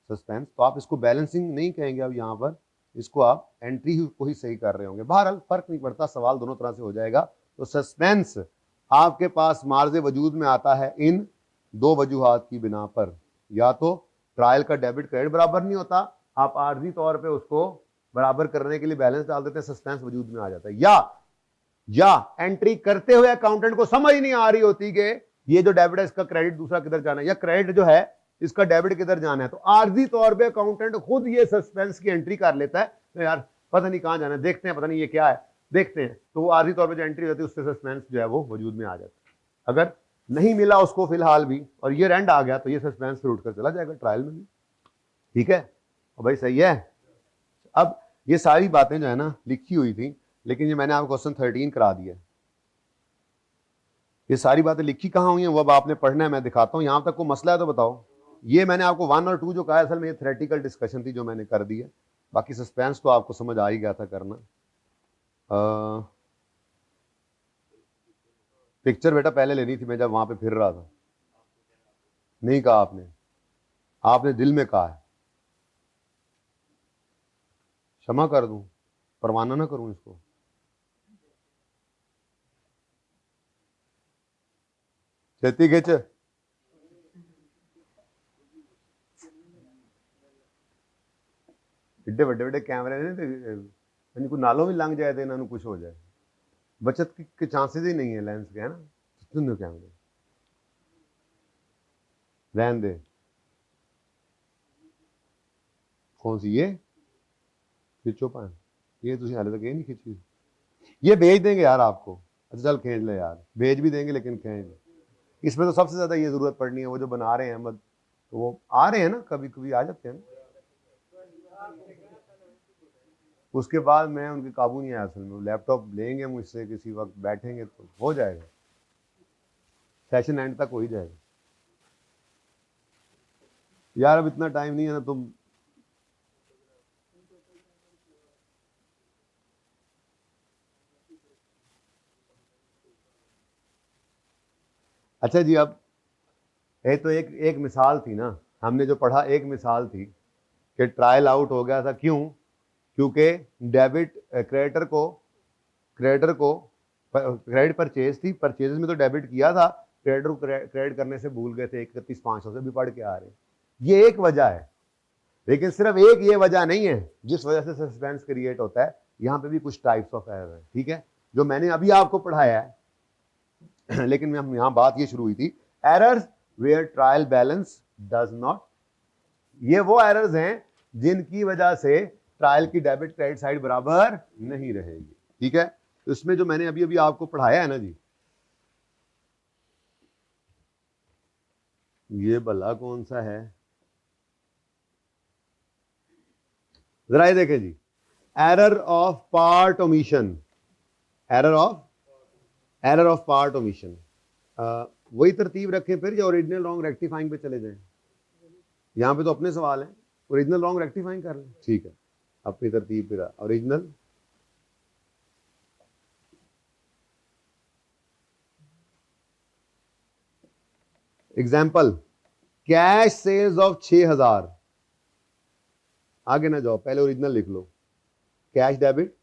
सस्पेंस, तो आप इसको बैलेंसिंग नहीं कहेंगे, अब यहाँ पर इसको आप एंट्री को ही सही कर रहे होंगे। बहरहाल फर्क नहीं पड़ता, सवाल दोनों तरह से हो जाएगा। तो सस्पेंस आपके पास मार्जे वजूद में आता है इन दो वजूहात की बिना पर, या तो ट्रायल का डेबिट क्रेडिट बराबर नहीं होता, आप आर्जी तौर पे उसको बराबर करने के लिए बैलेंस डाल देते हैं, सस्पेंस वजूद में आ जाता है, या एंट्री करते हुए अकाउंटेंट को समझ नहीं आ रही होती कि ये जो डेबिट है इसका क्रेडिट दूसरा किधर जाना है, या क्रेडिट जो है इसका डेबिट किधर जाना है, तो आर्जी तौर पे अकाउंटेंट खुद ये सस्पेंस की एंट्री कर लेता है, तो यार पता नहीं कहां जाना है, देखते हैं, पता नहीं ये क्या है, देखते हैं, तो वो आर्जी तौर पे जो एंट्री होती है उससे सस्पेंस जो है वो वजूद में आ जाता है। अगर नहीं मिला उसको फिलहाल भी और ये एंड आ गया तो ये सस्पेंस फिर उठकर चला जाएगा ट्रायल में भी, ठीक है। और भाई सही है। अब ये सारी बातें जो है ना लिखी हुई थी, लेकिन ये मैंने आपको क्वेश्चन 13 करा दिया। ये सारी बातें लिखी कहां हुई हैं वो अब आपने पढ़ना है, मैं दिखाता हूं। यहां तक को मसला है तो बताओ। ये मैंने आपको 1 और 2 जो कहा है, असल में ये थ्योरेटिकल डिस्कशन थी जो मैंने कर दी है, बाकी सस्पेंस तो आपको समझ आ ही गया था करना। पिक्चर बेटा पहले लेनी थी, मैं जब वहां पे फिर रहा था। नहीं कहा आपने, आपने दिल में कहा है। क्षमा कर दूं, परवाना ना करूं इसको। छेती खिंच। इतने बड़े बड़े कैमरे ने इनको नालों में लंघ जाए तो इन्होंने कुछ हो जाए, बचत के चांसेस ही नहीं है लेंस के, है ना। सुन कैमरे रहन दे। कौन सी ये खिंचो पाए, ये तुझे हाले तक ये नहीं खिंची, ये भेज देंगे यार आपको। अच्छा चल खींच ले यार, भेज भी देंगे लेकिन खींच ले। इसमें तो सबसे ज्यादा ये जरूरत पड़नी है, वो जो बना रहे हैं अहमद, तो वो आ रहे हैं ना, कभी कभी आ जाते हैं ना, उसके बाद मैं उनके काबू नहीं आया असल में। लैपटॉप लेंगे मुझसे किसी वक्त, बैठेंगे तो हो जाएगा, सेशन एंड तक हो ही जाएगा। यार अब इतना टाइम नहीं है ना तुम। अच्छा जी, अब ये तो एक मिसाल थी ना, हमने जो पढ़ा एक मिसाल थी कि ट्रायल आउट हो गया था, क्यों, क्योंकि डेबिट क्रेडिटर को क्रेडिट परचेज थी, परचेज में तो डेबिट किया था, क्रेडिटर को क्रेडिट करने से भूल गए थे, 31,500 से भी पढ़ के आ रहे हैं। ये एक वजह है, लेकिन सिर्फ एक ये वजह नहीं है जिस वजह से सस्पेंस क्रिएट होता है। यहाँ पे भी कुछ टाइप्स ऑफ एरर है, ठीक है, जो मैंने अभी आपको पढ़ाया है। लेकिन हम यहाँ बात ये शुरू हुई थी, errors where trial balance does not, ये वो एरर्स हैं जिनकी वजह से ट्रायल की डेबिट क्रेडिट साइड बराबर नहीं रहेगी, ठीक है। तो इसमें जो मैंने अभी अभी आपको पढ़ाया है ना जी, ये भला कौन सा है, जरा ये देखें जी, error of part omission, error of part omission. वही तरतीब रखें फिर, या ओरिजिनल रॉन्ग रेक्टिफाइंग पे चले जाएं। यहां पे तो अपने सवाल है, ओरिजिनल रॉन्ग रेक्टिफाइंग कर लें, ठीक है, अपनी तरतीब पे original. Example, cash sales of 6,000, आगे ना जाओ, पहले ओरिजिनल लिख लो। कैश डेबिट,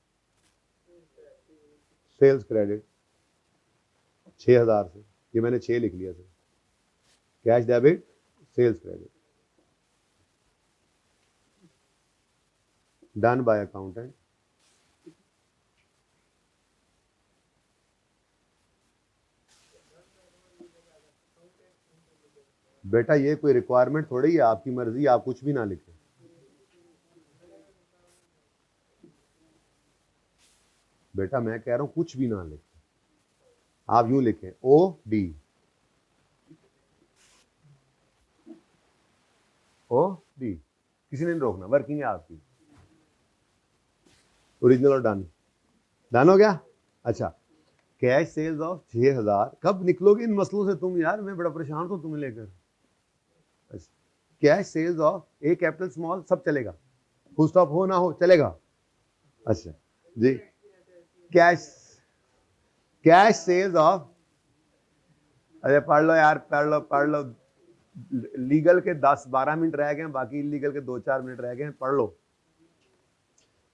सेल्स क्रेडिट 6,000 से, ये मैंने 6 लिख लिया sir, cash debit sales credit, done by accountant. बेटा ये कोई रिक्वायरमेंट थोड़ी है, आपकी मर्जी, आप कुछ भी ना लिखें। बेटा मैं कह रहा हूं कुछ भी ना लिखें, आप यूं लिखें OD, OD, किसी ने नहीं रोकना, वर्किंग है आपकी। ओरिजिनल और डन, डन हो गया। अच्छा, कैश सेल्स ऑफ 6000, कब निकलोगे इन मसलों से तुम यार, मैं बड़ा परेशान हूं तुम्हें लेकर। अच्छा, cash sales of A capital small सब चलेगा, फुल स्टॉप हो ना हो चलेगा। अच्छा जी, कैश सेल्स ऑफ, अरे पढ़ लो यार, पढ़ लो, लीगल के 10-12 मिनट रह गए, बाकी इलीगल के 2-4 मिनट रह गए, पढ़ लो।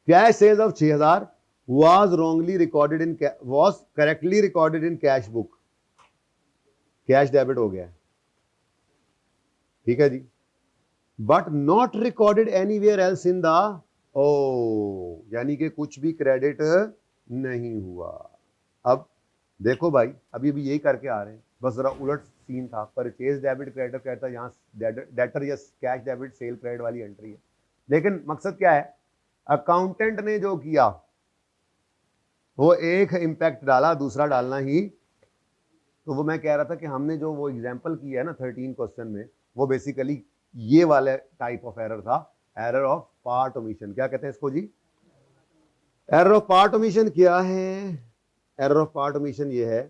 Cash sales of 6000 was correctly recorded in cash book, cash debit हो गया, ठीक है जी, but not recorded anywhere else in the, ओ यानी कि कुछ भी क्रेडिट नहीं हुआ। अब देखो भाई, अभी यही करके आ रहे हैं, बस जरा उलट सीन था, परचेज डेबिट क्रेडिट कहता है, यहाँ डेटर या कैश डेबिट सेल क्रेडिट वाली एंट्री है। लेकिन मकसद क्या है, अकाउंटेंट ने जो किया वो एक इंपैक्ट डाला, दूसरा डालना ही, तो वो मैं कह रहा था कि हमने जो वो एग्जांपल किया है ना 13 क्वेश्चन में, वो बेसिकली ये वाले टाइप ऑफ एरर था, एरर ऑफ पार्ट ओमिशन। क्या कहते हैं इसको जी, एरर ऑफ पार्ट ओमिशन। क्या है एरर ऑफ पार्ट ओमिशन? ये है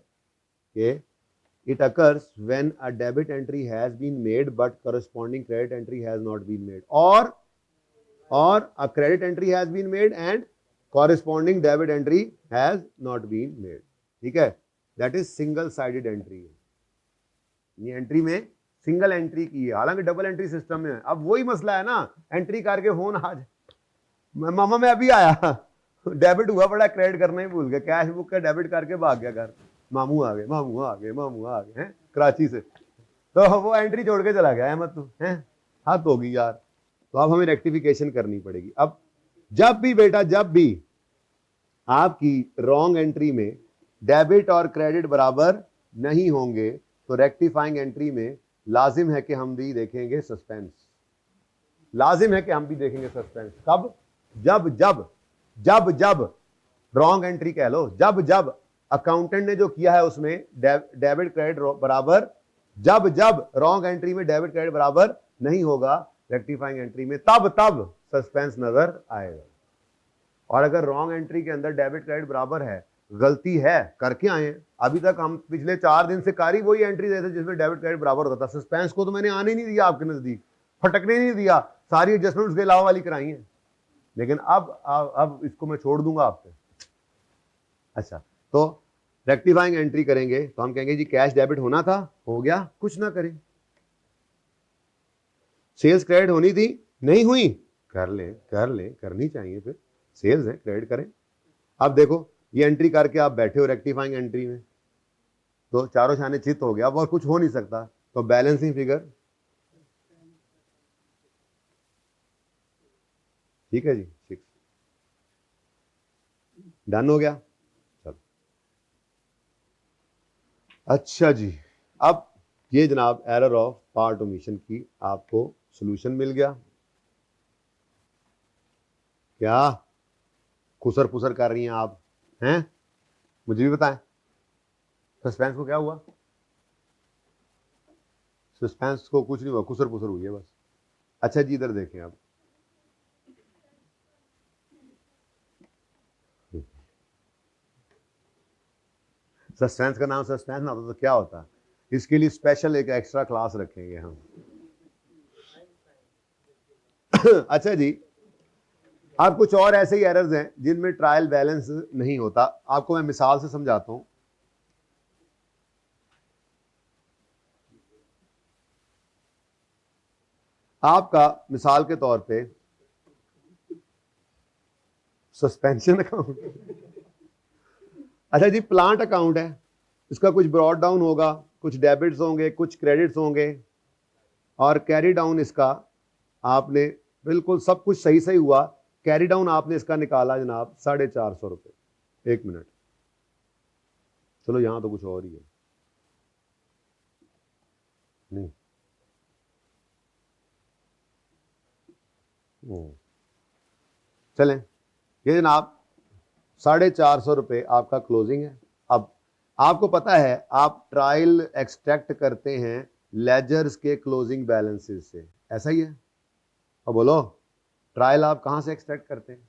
कि it occurs when a debit entry has been made but corresponding credit entry has not been made, or a credit entry has been made and corresponding debit entry has not been made, ठीक है, that is single sided entry है, ये एंट्री में सिंगल एंट्री की है, हालांकि डबल एंट्री सिस्टम में है। अब वही मसला है ना, एंट्री करके फोन आज मामा मैं अभी आया, डेबिट हुआ, बड़ा क्रेडिट करना ही भूल गया, कैश बुक का डेबिट करके भाग गया घर, मामू आ गए हैं कराची से, तो वो एंट्री छोड़ के चला गया, अहमद तू हैं, हद होगी यार। तो अब हमें रेक्टिफिकेशन करनी पड़ेगी। अब जब भी बेटा, जब भी आपकी रॉन्ग एंट्री में डेबिट और क्रेडिट बराबर नहीं होंगे, तो रेक्टिफाइंग एंट्री में लाजिम है कि हम भी देखेंगे सस्पेंस, लाजिम है कि हम भी देखेंगे सस्पेंस। कब? जब रॉन्ग एंट्री कह लो, जब अकाउंटेंट ने जो किया है उसमें डेबिट क्रेडिट बराबर, जब रॉन्ग एंट्री में डेबिट क्रेडिट बराबर नहीं होगा रेक्टिफाइंग एंट्री में, तब सस्पेंस नजर आएगा। और अगर रॉन्ग एंट्री के अंदर डेबिट क्रेडिट बराबर है, गलती है करके आए, अभी तक हम पिछले 4 दिन से कारी वही एंट्री देते जिसमें डेबिट क्रेडिट बराबर होता था, सस्पेंस को तो मैंने आने नहीं दिया, आपके नजदीक फटकने नहीं दिया, सारी एडजस्टमेंट उसके अलावा वाली कराई है। लेकिन अब इसको मैं छोड़ दूंगा आपसे। अच्छा, तो रेक्टिफाइंग एंट्री करेंगे तो हम कहेंगे जी कैश डेबिट होना था, हो गया, कुछ ना करें। सेल्स क्रेडिट होनी थी, नहीं हुई, कर ले, करनी चाहिए, फिर सेल्स है, क्रेडिट करें। अब देखो ये एंट्री करके आप बैठे हो रेक्टिफाइंग एंट्री में, तो चारों शाने चित हो गया, अब और कुछ हो नहीं सकता, तो बैलेंसिंग फिगर, ठीक है जी, 6 डन हो गया। चलो अच्छा जी, अब ये जनाब एरर ऑफ पार्ट ओमिशन की आपको सॉल्यूशन मिल गया। क्या खुसर पुसर कर रही हैं आप हैं, मुझे भी बताएं सस्पेंस को क्या हुआ? सस्पेंस को कुछ नहीं हुआ, खुसर पुसर हुई है बस। अच्छा जी, इधर देखें आप, सस्पेंस का नाम सस्पेंस ना होता तो क्या होता, इसके लिए स्पेशल एक एक्स्ट्रा क्लास रखेंगे हम। अच्छा जी, अब कुछ और ऐसे ही एरर्स हैं जिनमें ट्रायल बैलेंस नहीं होता, आपको मैं मिसाल से समझाता हूं। आपका मिसाल के तौर पे सस्पेंशन अकाउंट, अच्छा जी प्लांट अकाउंट है, इसका कुछ ब्रॉड डाउन होगा, कुछ डेबिट्स होंगे, कुछ क्रेडिट्स होंगे, और कैरी डाउन इसका आपने बिल्कुल सब कुछ सही हुआ, कैरी डाउन आपने इसका निकाला जनाब 450 रुपये। 1 मिनट, चलो यहां तो कुछ और ही है, नहीं चलें, ये जनाब 450 रुपये आपका क्लोजिंग है। अब आपको पता है आप ट्रायल एक्सट्रैक्ट करते हैं लेजर्स के क्लोजिंग बैलेंसेस से, ऐसा ही है? अब बोलो, ट्रायल आप कहाँ से एक्सट्रैक्ट करते हैं?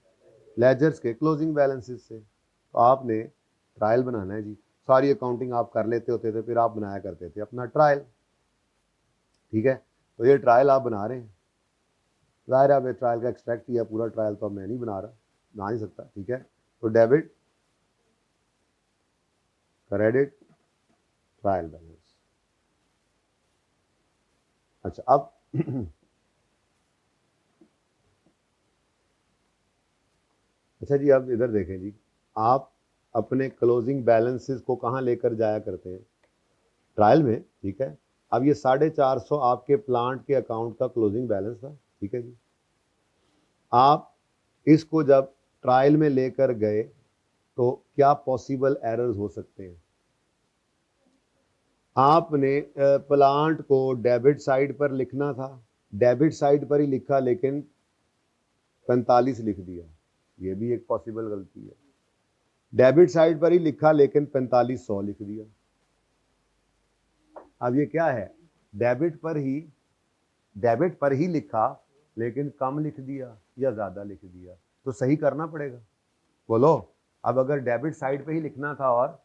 लेजर्स के क्लोजिंग बैलेंसेस से। तो आपने ट्रायल बनाना है जी, सारी अकाउंटिंग आप कर लेते होते थे, फिर आप बनाया करते थे अपना ट्रायल, ठीक है? तो ये ट्रायल आप बना रहे हैं, जाहिर है ट्रायल का एक्सट्रैक्ट किया, पूरा ट्रायल तो अब मैं नहीं बना नहीं सकता, ठीक है? तो डेबिट, क्रेडिट, ट्रायल बैलेंस। अच्छा, अब अच्छा जी, अब इधर देखें जी, आप अपने क्लोजिंग बैलेंसेस को कहाँ लेकर जाया करते हैं? ट्रायल में, ठीक है? अब ये 450 आपके प्लांट के अकाउंट का क्लोजिंग बैलेंस था, ठीक है जी? आप इसको जब ट्रायल में लेकर गए तो क्या पॉसिबल एरर्स हो सकते हैं? आपने प्लांट को डेबिट साइड पर लिखना था, डेबिट साइड पर ही लिखा लेकिन 45 लिख दिया, ये भी एक पॉसिबल गलती है। डेबिट साइड पर ही लिखा लेकिन 4500 लिख दिया। अब ये क्या है? डेबिट पर ही लिखा लेकिन कम लिख दिया या ज्यादा लिख दिया, तो सही करना पड़ेगा। बोलो, अब अगर डेबिट साइड पे ही लिखना था और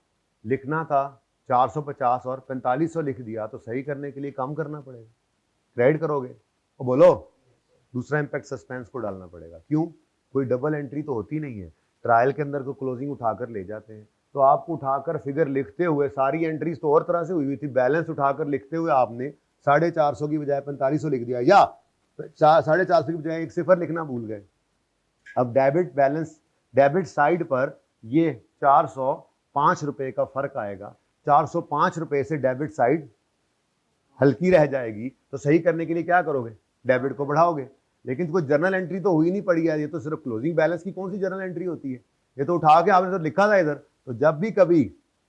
लिखना था 450 और 4500 लिख दिया, तो सही करने के लिए कम करना पड़ेगा, क्रेडिट करोगे? और बोलो, दूसरा इंपैक्ट सस्पेंस को डालना पड़ेगा। क्यों? कोई डबल एंट्री तो होती नहीं है, ट्रायल के अंदर तो क्लोजिंग उठाकर ले जाते हैं, तो आपको उठाकर फिगर लिखते हुए सारी एंट्रीज तो और तरह से हुई थी, बैलेंस उठाकर लिखते हुए आपने 450 की बजाय 4500 लिख दिया, या 450 की बजाय एक सिफर लिखना भूल गए। अब डेबिट बैलेंस, डेबिट साइड पर ये 405 रुपए का फर्क आएगा, 405 रुपए से डेबिट साइड हल्की रह जाएगी, तो सही करने के लिए क्या करोगे? डेबिट को बढ़ाओगे। लेकिन कोई जर्नल एंट्री तो हुई नहीं पड़ी है, ये तो सिर्फ क्लोजिंग बैलेंस की कौन सी जर्नल एंट्री होती है? ये तो उठा के आपने तो लिखा था इधर। तो जब भी कभी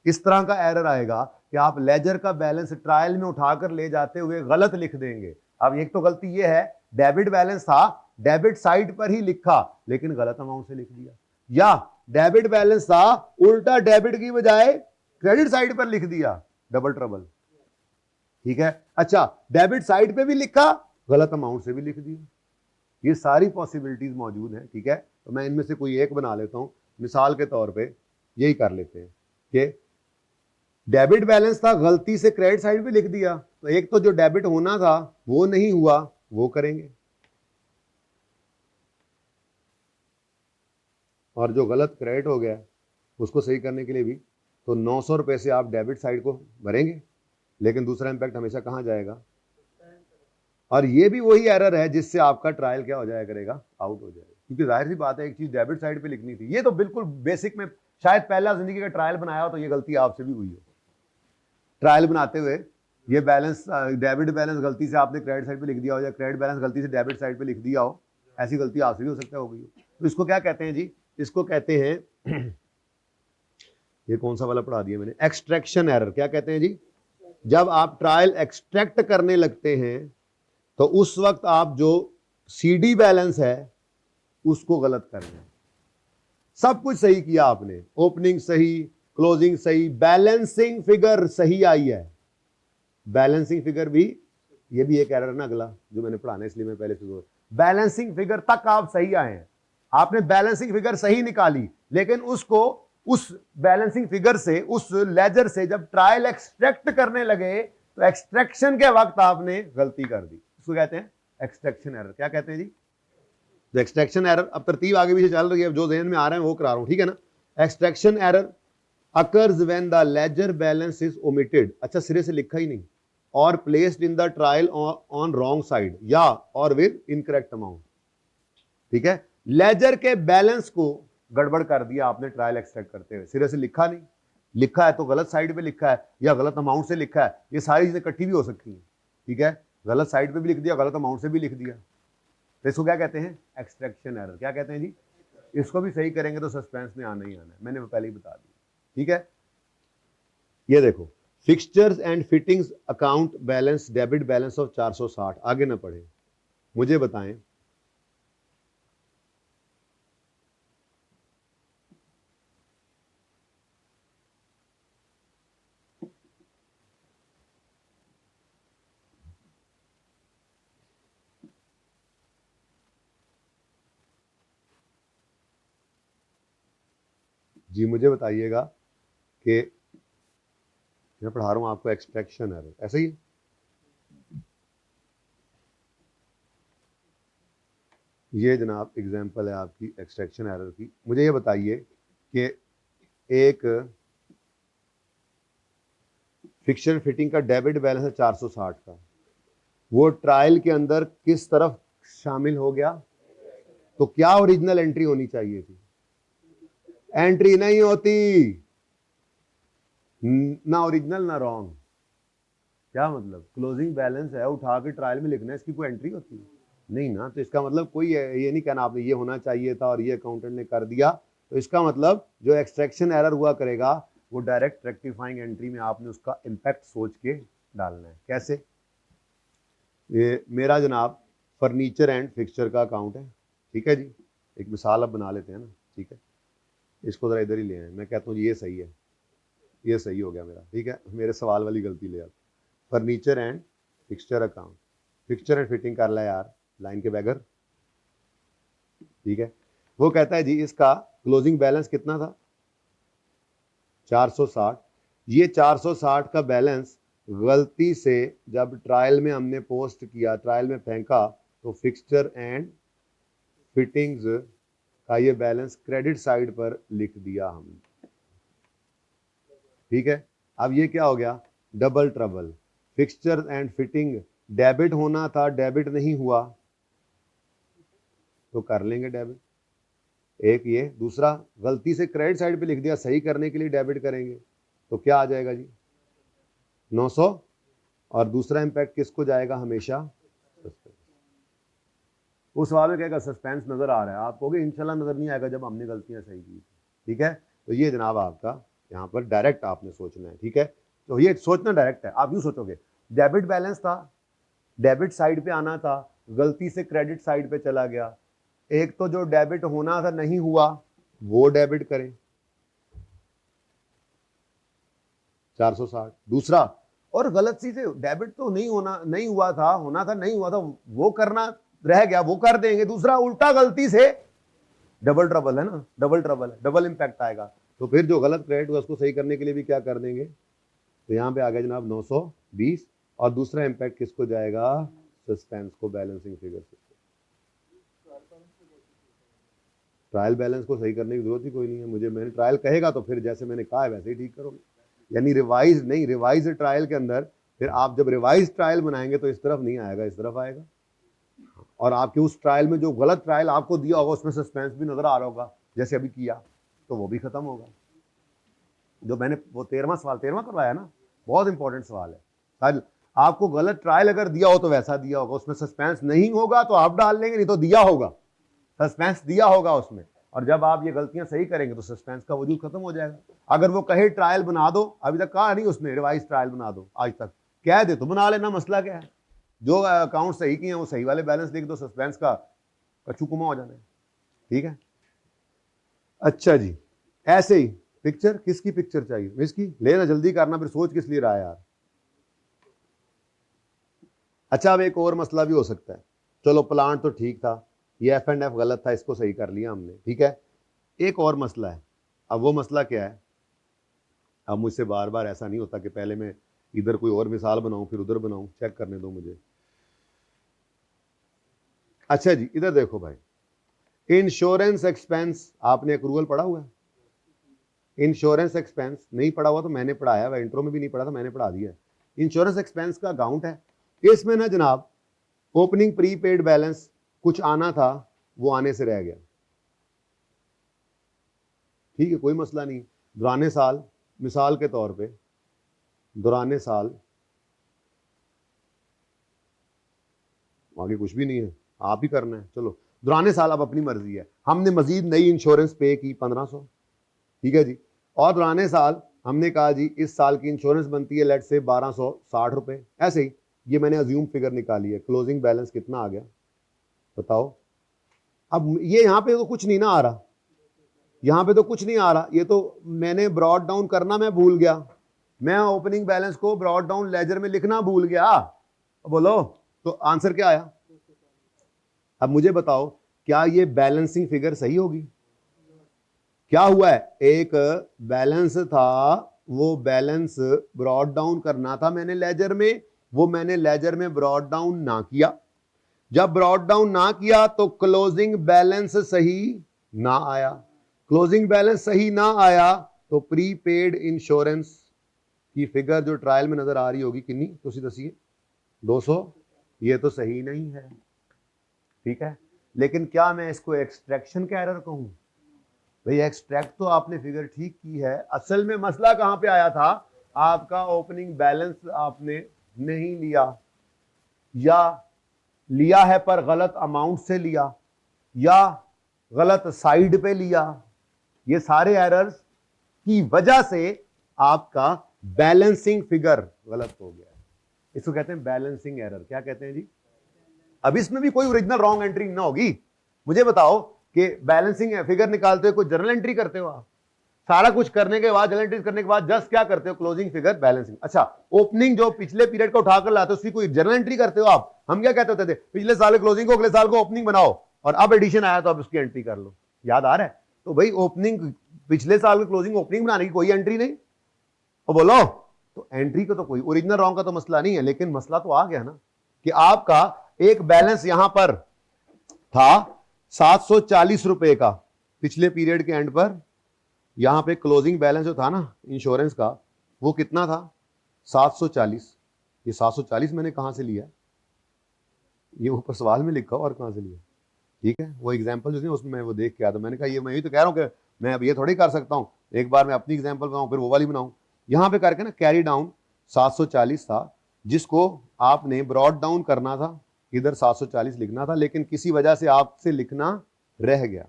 इस तरह का एरर आएगा कि आप लेजर का बैलेंस ट्रायल में उठाकर ले जाते हुए गलत लिख देंगे। अब एक तो गलती ये है, डेबिट बैलेंस था, डेबिट साइड पर ही लिखा लेकिन गलत अमाउंट से लिख दिया, या डेबिट बैलेंस था, उल्टा डेबिट की बजाय क्रेडिट साइड पर लिख दिया, डबल ट्रबल, ठीक है? अच्छा, डेबिट साइड पे भी लिखा, गलत अमाउंट से भी लिख दिया। ये सारी पॉसिबिलिटीज मौजूद हैं, ठीक है? तो मैं इनमें से कोई एक बना लेता हूं। मिसाल के तौर पे यही कर लेते हैं कि डेबिट बैलेंस था, गलती से क्रेडिट साइड पे लिख दिया, तो एक तो जो डेबिट होना था वो नहीं हुआ, वो करेंगे, और जो गलत क्रेडिट हो गया उसको सही करने के लिए भी तो 900 रुपए से आप डेबिट साइड को भरेंगे, लेकिन दूसरा इंपैक्ट हमेशा कहां जाएगा? और ये भी वही एरर है जिससे आपका ट्रायल क्या हो जाया करेगा? आउट हो जाएगा। क्योंकि जाहिर सी बात है, एक चीज डेबिट साइड पे लिखनी थी, ये तो बिल्कुल बेसिक में शायद पहला जिंदगी का ट्रायल बनाया हो तो ये गलती आपसे भी हुई हो। ट्रायल बनाते हुए ये बैलेंस, डेबिट बैलेंस गलती से आपने क्रेडिट साइड पे लिख दिया हो, या क्रेडिट बैलेंस गलती से डेबिट साइड पे लिख दिया हो, ऐसी गलती आपसे भी हो सकता है हो गई हो। तो इसको क्या कहते हैं जी? इसको कहते हैं ये कौन सा वाला पढ़ा दिया मैंने? Extraction error. क्या कहते हैं जी? जब आप ट्रायल एक्सट्रैक्ट करने लगते हैं तो उस वक्त आप जो सीडी बैलेंस है उसको गलत कर रहे हैं। सब कुछ सही किया आपने, ओपनिंग सही, क्लोजिंग सही, बैलेंसिंग फिगर सही आई है, बैलेंसिंग फिगर भी, ये भी एक एरर ना अगला जो मैंने पढ़ाना, इसलिए मैं पहले से बैलेंसिंग फिगर तक आप सही आए हैं, आपने बैलेंसिंग फिगर सही निकाली, लेकिन उसको उस बैलेंसिंग फिगर से, उस लेजर से जब ट्रायल एक्सट्रैक्ट करने लगे तो एक्सट्रैक्शन के वक्त आपने गलती कर दी, इसको कहते हैं एक्सट्रैक्शन एरर। क्या कहते हैं जी? तो एक्सट्रैक्शन एरर, अब तरतीब आगे पीछे चल रही है, जो ज़हन में आ रहा है वो करा रहा हूं, ठीक है ना? Extraction error occurs when the ledger balance is omitted, अच्छा सिरे से लिखा ही नहीं, और placed in the trial on wrong side, या और विद इनकरेक्ट अमाउंट, ठीक है? लेजर के बैलेंस को गड़बड़ कर दिया आपने ट्रायल एक्सट्रैक्ट करते हुए, सिरे से लिखा नहीं, लिखा है तो गलत साइड पे लिखा है या गलत अमाउंट से लिखा है, ये सारी चीजें इकट्ठी भी हो सकती हैं, ठीक है? गलत साइड पे भी लिख दिया, गलत अमाउंट से भी लिख दिया, तो इसको क्या कहते हैं? Extraction error. क्या कहते हैं जी? इसको भी सही करेंगे तो सस्पेंस में आना ही आना है, मैंने पहले ही बता दिया। ठीक है, ये देखो, fixtures and fittings account balance, debit balance of 460। आगे ना पढ़े, मुझे बताएं जी, मुझे बताइएगा कि मैं पढ़ा रहा हूं आपको एक्सट्रैक्शन एरर, ऐसे ही? ये जनाब एग्जांपल है आपकी एक्सट्रैक्शन एरर की। मुझे ये बताइए कि एक फिक्सचर फिटिंग का डेबिट बैलेंस है 460 का, वो ट्रायल के अंदर किस तरफ शामिल हो गया? तो क्या ओरिजिनल एंट्री होनी चाहिए थी? एंट्री नहीं होती, ना ओरिजिनल ना रॉन्ग। क्या मतलब? क्लोजिंग बैलेंस है, उठा के ट्रायल में लिखना है, इसकी कोई एंट्री होती है? नहीं ना। तो इसका मतलब कोई ये नहीं कहना आपने ये होना चाहिए था और ये अकाउंटेंट ने कर दिया। तो इसका मतलब जो एक्सट्रैक्शन एरर हुआ करेगा वो डायरेक्ट रेक्टिफाइंग एंट्री में आपने उसका इम्पैक्ट सोच के डालना है। कैसे? ये मेरा जनाब फर्नीचर एंड फिक्सचर का अकाउंट है, ठीक है जी। एक मिसाल अब बना लेते हैं ना, ठीक है। इसको ज़रा इधर ही ले आए, मैं कहता हूँ ये सही है, ये सही हो गया मेरा, ठीक है। मेरे सवाल वाली गलती ले आप। Furniture and fixture account, fixture and fitting कर ला यार, लाइन के बगैर, ठीक है। वो कहता है जी इसका क्लोजिंग बैलेंस कितना था? 460। ये 460 का बैलेंस गलती से जब ट्रायल में हमने पोस्ट किया, ट्रायल में फेंका, तो फिक्सचर एंड फिटिंग्स का ये बैलेंस क्रेडिट साइड पर लिख दिया हमने, ठीक है। अब ये क्या हो गया? Double trouble. Fixture and fitting debit होना था, डेबिट नहीं हुआ, तो कर लेंगे डेबिट। एक ये, दूसरा गलती से क्रेडिट साइड पे लिख दिया, सही करने के लिए डेबिट करेंगे, तो क्या आ जाएगा जी? 900। और दूसरा इंपैक्ट किसको जाएगा हमेशा? सस्पेंस। उस सवाल में कहेगा सस्पेंस नजर आ रहा है, आप कहोगे इंशाल्लाह नजर नहीं आएगा जब हमने गलतियां सही की, ठीक है। तो ये जनाब आपका यहाँ पर डायरेक्ट आपने सोचना है, ठीक है। तो ये सोचना डायरेक्ट है, आप यूँ सोचोगे डेबिट बैलेंस था, डेबिट साइड पे आना था, गलती से क्रेडिट साइड पे चला गया। एक तो जो डेबिट होना था नहीं हुआ, वो डेबिट करें 460। दूसरा, और गलत सी से डेबिट तो नहीं हुआ था, होना था नहीं हुआ था, वो करना रह गया, वो कर देंगे। दूसरा उल्टा गलती से, डबल ट्रबल है ना, डबल ट्रबल है, डबल इंपैक्ट आएगा। तो फिर जो गलत क्रेडिट हुआ उसको सही करने के लिए भी क्या कर देंगे? तो यहाँ पे आ गया जनाब 920। और दूसरा इंपैक्ट किसको जाएगा? सस्पेंस को, बैलेंसिंग फिगर से। ट्रायल बैलेंस को सही करने की जरूरत ही कोई नहीं है मुझे, मैंने ट्रायल कहेगा तो फिर जैसे मैंने कहा है वैसे ही ठीक करोगे, यानी रिवाइज नहीं, रिवाइज ट्रायल के अंदर फिर आप जब रिवाइज ट्रायल बनाएंगे तो इस तरफ नहीं आएगा, इस तरफ आएगा। और आपके उस ट्रायल में जो गलत ट्रायल आपको दिया होगा उसमें सस्पेंस भी नजर आ रहा होगा, जैसे अभी किया, तो वो भी खत्म होगा। जो मैंने वो 13वां सवाल 13वां करवाया ना, बहुत इंपॉर्टेंट सवाल है। आपको गलत ट्रायल अगर दिया हो तो वैसा दिया होगा, उसमें सस्पेंस नहीं होगा तो आप डाल लेंगे, नहीं तो दिया होगा, सस्पेंस दिया होगा उसमें। और जब आप ये गलतियां सही करेंगे तो सस्पेंस का वजूद खत्म हो जाएगा। अगर वो कहे ट्रायल बना दो, अभी तक कहा नहीं उसने रिवाइज ट्रायल बना दो, आज तक कह दे तो बना लेना, मसला क्या है। जो अकाउंट सही किए हैं वो सही वाले बैलेंस लिख दो, सस्पेंस का कचूकुमा हो जाना है, ठीक है। अच्छा जी, ऐसे ही पिक्चर, किसकी पिक्चर चाहिए? इसकी लेना, जल्दी करना, फिर सोच किस लिए रहा है यार। अच्छा, अब एक और मसला भी हो सकता है, चलो प्लांट तो ठीक था, ये F&F गलत था, इसको सही कर लिया हमने, ठीक है। एक और मसला है, अब वो मसला क्या है? अब मुझसे बार बार ऐसा नहीं होता कि पहले मैं इधर कोई और मिसाल बनाऊं फिर उधर बनाऊं, चेक करने दो मुझे। अच्छा जी, इधर देखो भाई, इंश्योरेंस एक्सपेंस आपने एक्रूअल पढ़ा हुआ है? इंश्योरेंस एक्सपेंस नहीं पढ़ा हुआ तो मैंने पढ़ाया है, इंट्रो में भी नहीं पढ़ा था, मैंने पढ़ा दिया है। इंश्योरेंस एक्सपेंस का अकाउंट है, इसमें ना जनाब ओपनिंग प्रीपेड बैलेंस कुछ आना था, वो आने से रह गया, ठीक है, कोई मसला नहीं। दौराने साल, मिसाल के तौर पे दौराने साल, आगे कुछ भी नहीं है, आप ही करना है। चलो दौरान साल अब अपनी मर्जी है। हमने मजीद नई इंश्योरेंस पे की 1500, ठीक है जी, और दौरान साल हमने कहा जी इस साल की इंश्योरेंस बनती है लेट से 1260 रुपए, ऐसे ही ये मैंने अज्यूम फिगर निकाली है। क्लोजिंग बैलेंस कितना आ गया बताओ। अब ये यहां पे तो कुछ नहीं ना आ रहा, यहां पे तो कुछ नहीं आ रहा, ये तो मैंने ब्रॉड डाउन करना मैं भूल गया, मैं ओपनिंग बैलेंस को ब्रॉड डाउन लेजर में लिखना भूल गया। बोलो तो आंसर क्या आया। अब मुझे बताओ क्या ये बैलेंसिंग फिगर सही होगी। क्या हुआ है, एक बैलेंस था, वो बैलेंस ब्रॉड डाउन करना था मैंने लेजर में, वो मैंने लेजर में ब्रॉड डाउन ना किया। जब ब्रॉड डाउन ना किया तो क्लोजिंग बैलेंस सही ना आया। क्लोजिंग बैलेंस सही ना आया तो प्रीपेड इंश्योरेंस की फिगर जो ट्रायल में नजर आ रही होगी कितनी, तुसी दसिए 200, ये तो सही नहीं है, ठीक है। लेकिन क्या मैं इसको एक्सट्रैक्शन का एरर कहूं। भाई एक्सट्रैक्ट तो आपने फिगर ठीक की है, असल में मसला कहां पे आया था, आपका ओपनिंग बैलेंस आपने नहीं लिया, या लिया है पर गलत अमाउंट से लिया, या गलत साइड पे लिया। ये सारे एरर्स की वजह से आपका बैलेंसिंग फिगर गलत हो गया। इसको कहते हैं बैलेंसिंग एरर। क्या कहते हैं जी। अब इसमें भी कोई ओरिजिनल रॉन्ग एंट्री ना होगी। मुझे बताओ कि बैलेंसिंग फिगर निकालते हो कोई जर्नल एंट्री करते हो आप, सारा कुछ करने के बाद, जर्नल एंट्री करने के बाद जस्ट क्या करते हो, क्लोजिंग फिगर बैलेंसिंग। अच्छा, ओपनिंग जो पिछले पीरियड को उठाकर लाते हो उसकी कोई जर्नल एंट्री करते हो आप। हम क्या कहते होते थे, पिछले साल क्लोजिंग को अगले साल को ओपनिंग बनाओ और अब एडिशन आया तो अब उसकी एंट्री कर लो। याद आ रहा है। तो भाई ओपनिंग पिछले साल की क्लोजिंग ओपनिंग बनाने की कोई एंट्री नहीं। और बोलो तो एंट्री का तो कोई ओरिजिनल रॉन्ग का तो मसला नहीं है, लेकिन मसला तो आ गया ना कि आपका एक बैलेंस यहां पर था 740 रुपए का पिछले पीरियड के एंड पर, यहां पे क्लोजिंग बैलेंस जो था ना इंश्योरेंस का वो कितना था 740। ये 740 मैंने कहां से लिया, ये ऊपर सवाल में लिखा और कहां से लिया, ठीक है। वो एग्जांपल जो थे उसमें मैं वो देख के आया, तो मैंने कहा ये मैं ही तो कह रहा हूं कि मैं अब ये थोड़ी कर सकता हूं, एक बार मैं अपनी एग्जांपल बनाऊं फिर वो वाली बनाऊं। यहां पे करके ना कैरी डाउन 740 था जिसको आपने ब्रॉड डाउन करना था, इधर 740 लिखना था, लेकिन किसी वजह से आपसे लिखना रह गया।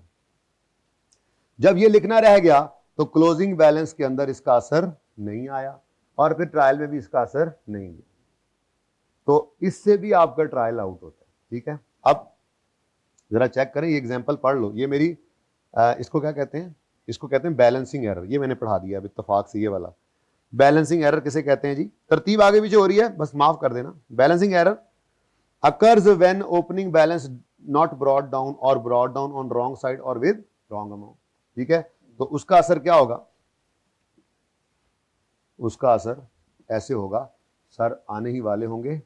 जब ये लिखना रह गया तो क्लोजिंग बैलेंस के अंदर इसका असर नहीं आया और फिर ट्रायल में भी इसका असर नहीं दिया, तो इससे भी आपका ट्रायल आउट होता है, ठीक है। अब जरा चेक करें, ये एग्जांपल पढ़ लो, ये मेरी इसको क्या कहते हैं, इसको कहते हैं बैलेंसिंग एरर। ये मैंने पढ़ा दिया अब इत्तेफाक से, ये वाला बैलेंसिंग एरर किसे कहते हैं जी। तरतीब आगे पीछे हो रही है, बस माफ कर देना। Balancing error occurs when opening balance not brought down or brought down on wrong side or with wrong amount, ठीक है। तो उसका असर क्या होगा, उसका असर ऐसे होगा, सर आने ही वाले होंगे,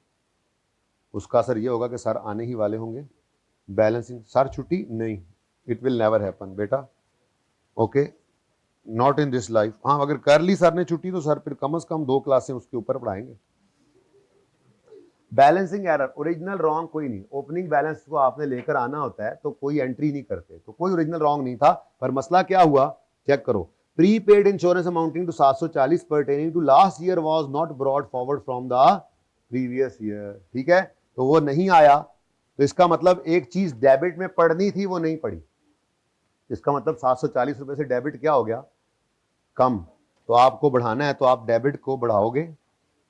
उसका असर ये होगा कि सर आने ही वाले होंगे। बैलेंसिंग, सर छुट्टी नहीं, इट विल नेवर हैपन बेटा, okay, not in this life. हाँ अगर कर ली सर ने छुट्टी तो सर फिर कम से कम 2 क्लासें उसके ऊपर पढ़ाएंगे। बैलेंसिंग एरर, ओरिजिनल रॉन्ग कोई नहीं। ओपनिंग बैलेंस को आपने लेकर आना होता है तो कोई एंट्री नहीं करते, तो कोई ओरिजिनल रॉन्ग नहीं था। पर मसला क्या हुआ चेक करो, prepaid insurance amounting to 740 pertaining to last year was not brought forward from the previous year, ठीक है। तो वो नहीं आया, तो इसका मतलब एक चीज डेबिट में पढ़नी थी वो नहीं पड़ी। इसका मतलब 740 रुपए से डेबिट क्या हो गया, कम। तो आपको बढ़ाना है तो आप डेबिट को बढ़ाओगे,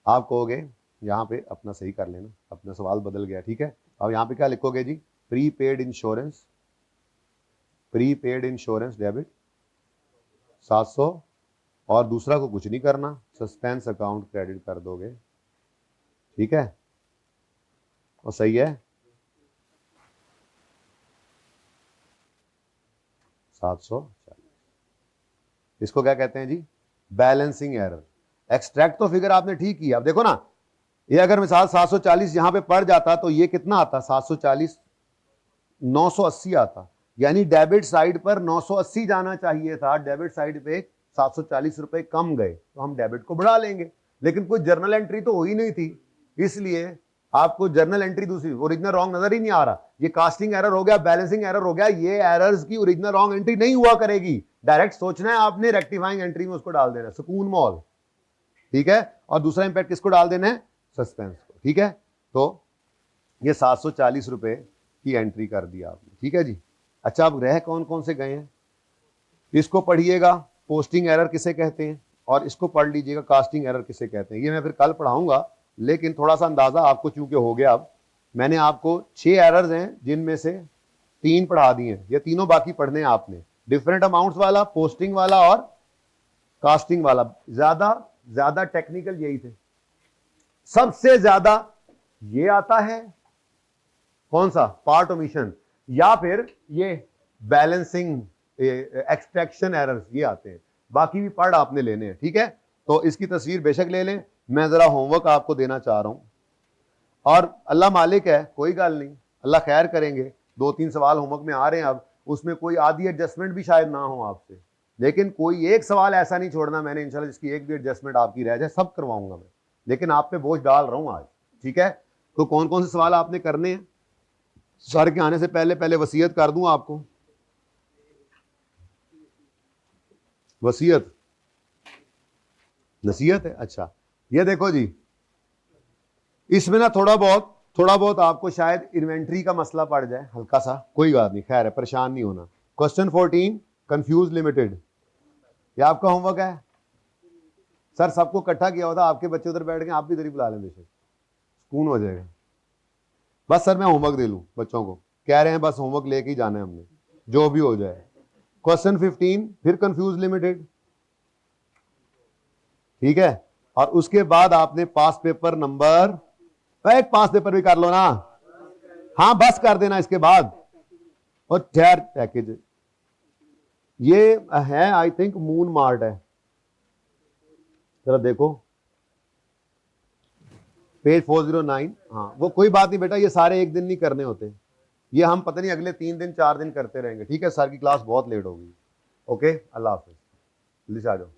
आप कहोगे यहाँ पे अपना सही कर लेना, अपना सवाल बदल गया, ठीक है। अब यहाँ पे क्या लिखोगे जी, prepaid insurance, prepaid insurance debit 700, और दूसरा को कुछ नहीं करना, सस्पेंस अकाउंट क्रेडिट कर दोगे, ठीक है। और सही है 740। इसको क्या कहते हैं जी, बैलेंसिंग एरर। एक्सट्रैक्ट तो फिगर आपने ठीक किया। अब देखो ना, ये अगर मिसाल 740 यहां पे पड़ जाता तो ये कितना आता, 740 980 आता, यानी डेबिट साइड पर 980 जाना चाहिए था, डेबिट साइड पे 740 रुपए कम गए, तो हम डेबिट को बढ़ा लेंगे। लेकिन कोई जर्नल एंट्री तो हो ही नहीं थी, इसलिए आपको जर्नल एंट्री दूसरी ओरिजिनल रॉन्ग नजर ही नहीं आ रहा। ये कास्टिंग एरर हो गया, बैलेंसिंग एरर हो गया, ये एरर्स की ओरिजिनल रॉन्ग एंट्री नहीं हुआ करेगी। डायरेक्ट सोचना है आपने, रेक्टिफाइंग एंट्री में उसको डाल देना, सुकून मॉल, ठीक है। और दूसरा इंपैक्ट किसको डाल देना है, सस्पेंस को, ठीक है। तो ये 740 रुपए की एंट्री कर दिया आपने, ठीक है जी। अच्छा, अब रह कौन कौन से गए हैं, इसको पढ़िएगा, पोस्टिंग एरर किसे कहते हैं, और इसको पढ़ लीजिएगा, कास्टिंग एरर किसे कहते हैं। ये मैं फिर कल पढ़ाऊंगा, लेकिन थोड़ा सा अंदाजा आपको चूंकि हो गया। अब मैंने आपको 6 एरर्स हैं जिनमें से 3 पढ़ा दिए हैं, ये तीनों बाकी पढ़ने हैं आपने, डिफरेंट अमाउंट्स वाला, पोस्टिंग वाला और कास्टिंग वाला। ज्यादा टेक्निकल यही थे। सबसे ज्यादा ये आता है कौन सा, पार्ट ओमिशन, या फिर ये बैलेंसिंग एक्सट्रैक्शन एरर्स, ये आते हैं। बाकी भी पार्ट आपने लेने हैं, ठीक है। तो इसकी तस्वीर बेशक ले लें, मैं जरा होमवर्क आपको देना चाह रहा हूं, और अल्लाह मालिक है, कोई गल नहीं, अल्लाह खैर करेंगे। 2-3 सवाल होमवर्क में आ रहे हैं, अब उसमें कोई आधी एडजस्टमेंट भी शायद ना हो आपसे, लेकिन कोई एक सवाल ऐसा नहीं छोड़ना मैंने इंशाल्लाह जिसकी एक भी एडजस्टमेंट आपकी रह जाए, सब करवाऊंगा मैं, लेकिन आप पे बोझ डाल रहा हूं आज, ठीक है। तो कौन कौन से सवाल आपने करने हैं, सर के आने से पहले वसीयत कर दूं आपको, वसीयत नसीहत है। अच्छा, ये देखो जी, इसमें ना थोड़ा बहुत आपको शायद इन्वेंट्री का मसला पड़ जाए हल्का सा, कोई बात नहीं, खैर है, परेशान नहीं होना। क्वेश्चन 14 कंफ्यूज लिमिटेड, ये आपका होमवर्क है। सर सबको इकट्ठा किया होता, आपके बच्चे उधर बैठ गए, आप भी इधर ही बुला लें, बेशक सुकून हो जाएगा। बस सर मैं होमवर्क दे लूं बच्चों को, कह रहे हैं बस होमवर्क लेके ही जाना है हमने, जो भी हो जाए। क्वेश्चन 15 फिर कंफ्यूज लिमिटेड, ठीक है। और उसके बाद आपने पास पेपर नंबर, एक पास पेपर भी कर लो ना, हाँ बस कर देना इसके बाद। और ठहर पैकेज, ये है आई थिंक मून मार्ट है, जरा देखो पेज 409। हाँ वो कोई बात नहीं बेटा, ये सारे एक दिन नहीं करने होते, ये हम पता नहीं अगले 3 दिन 4 दिन करते रहेंगे, ठीक है। सर की क्लास बहुत लेट होगी। ओके, अल्लाह हाफिज, जल्दी से आ जाओ।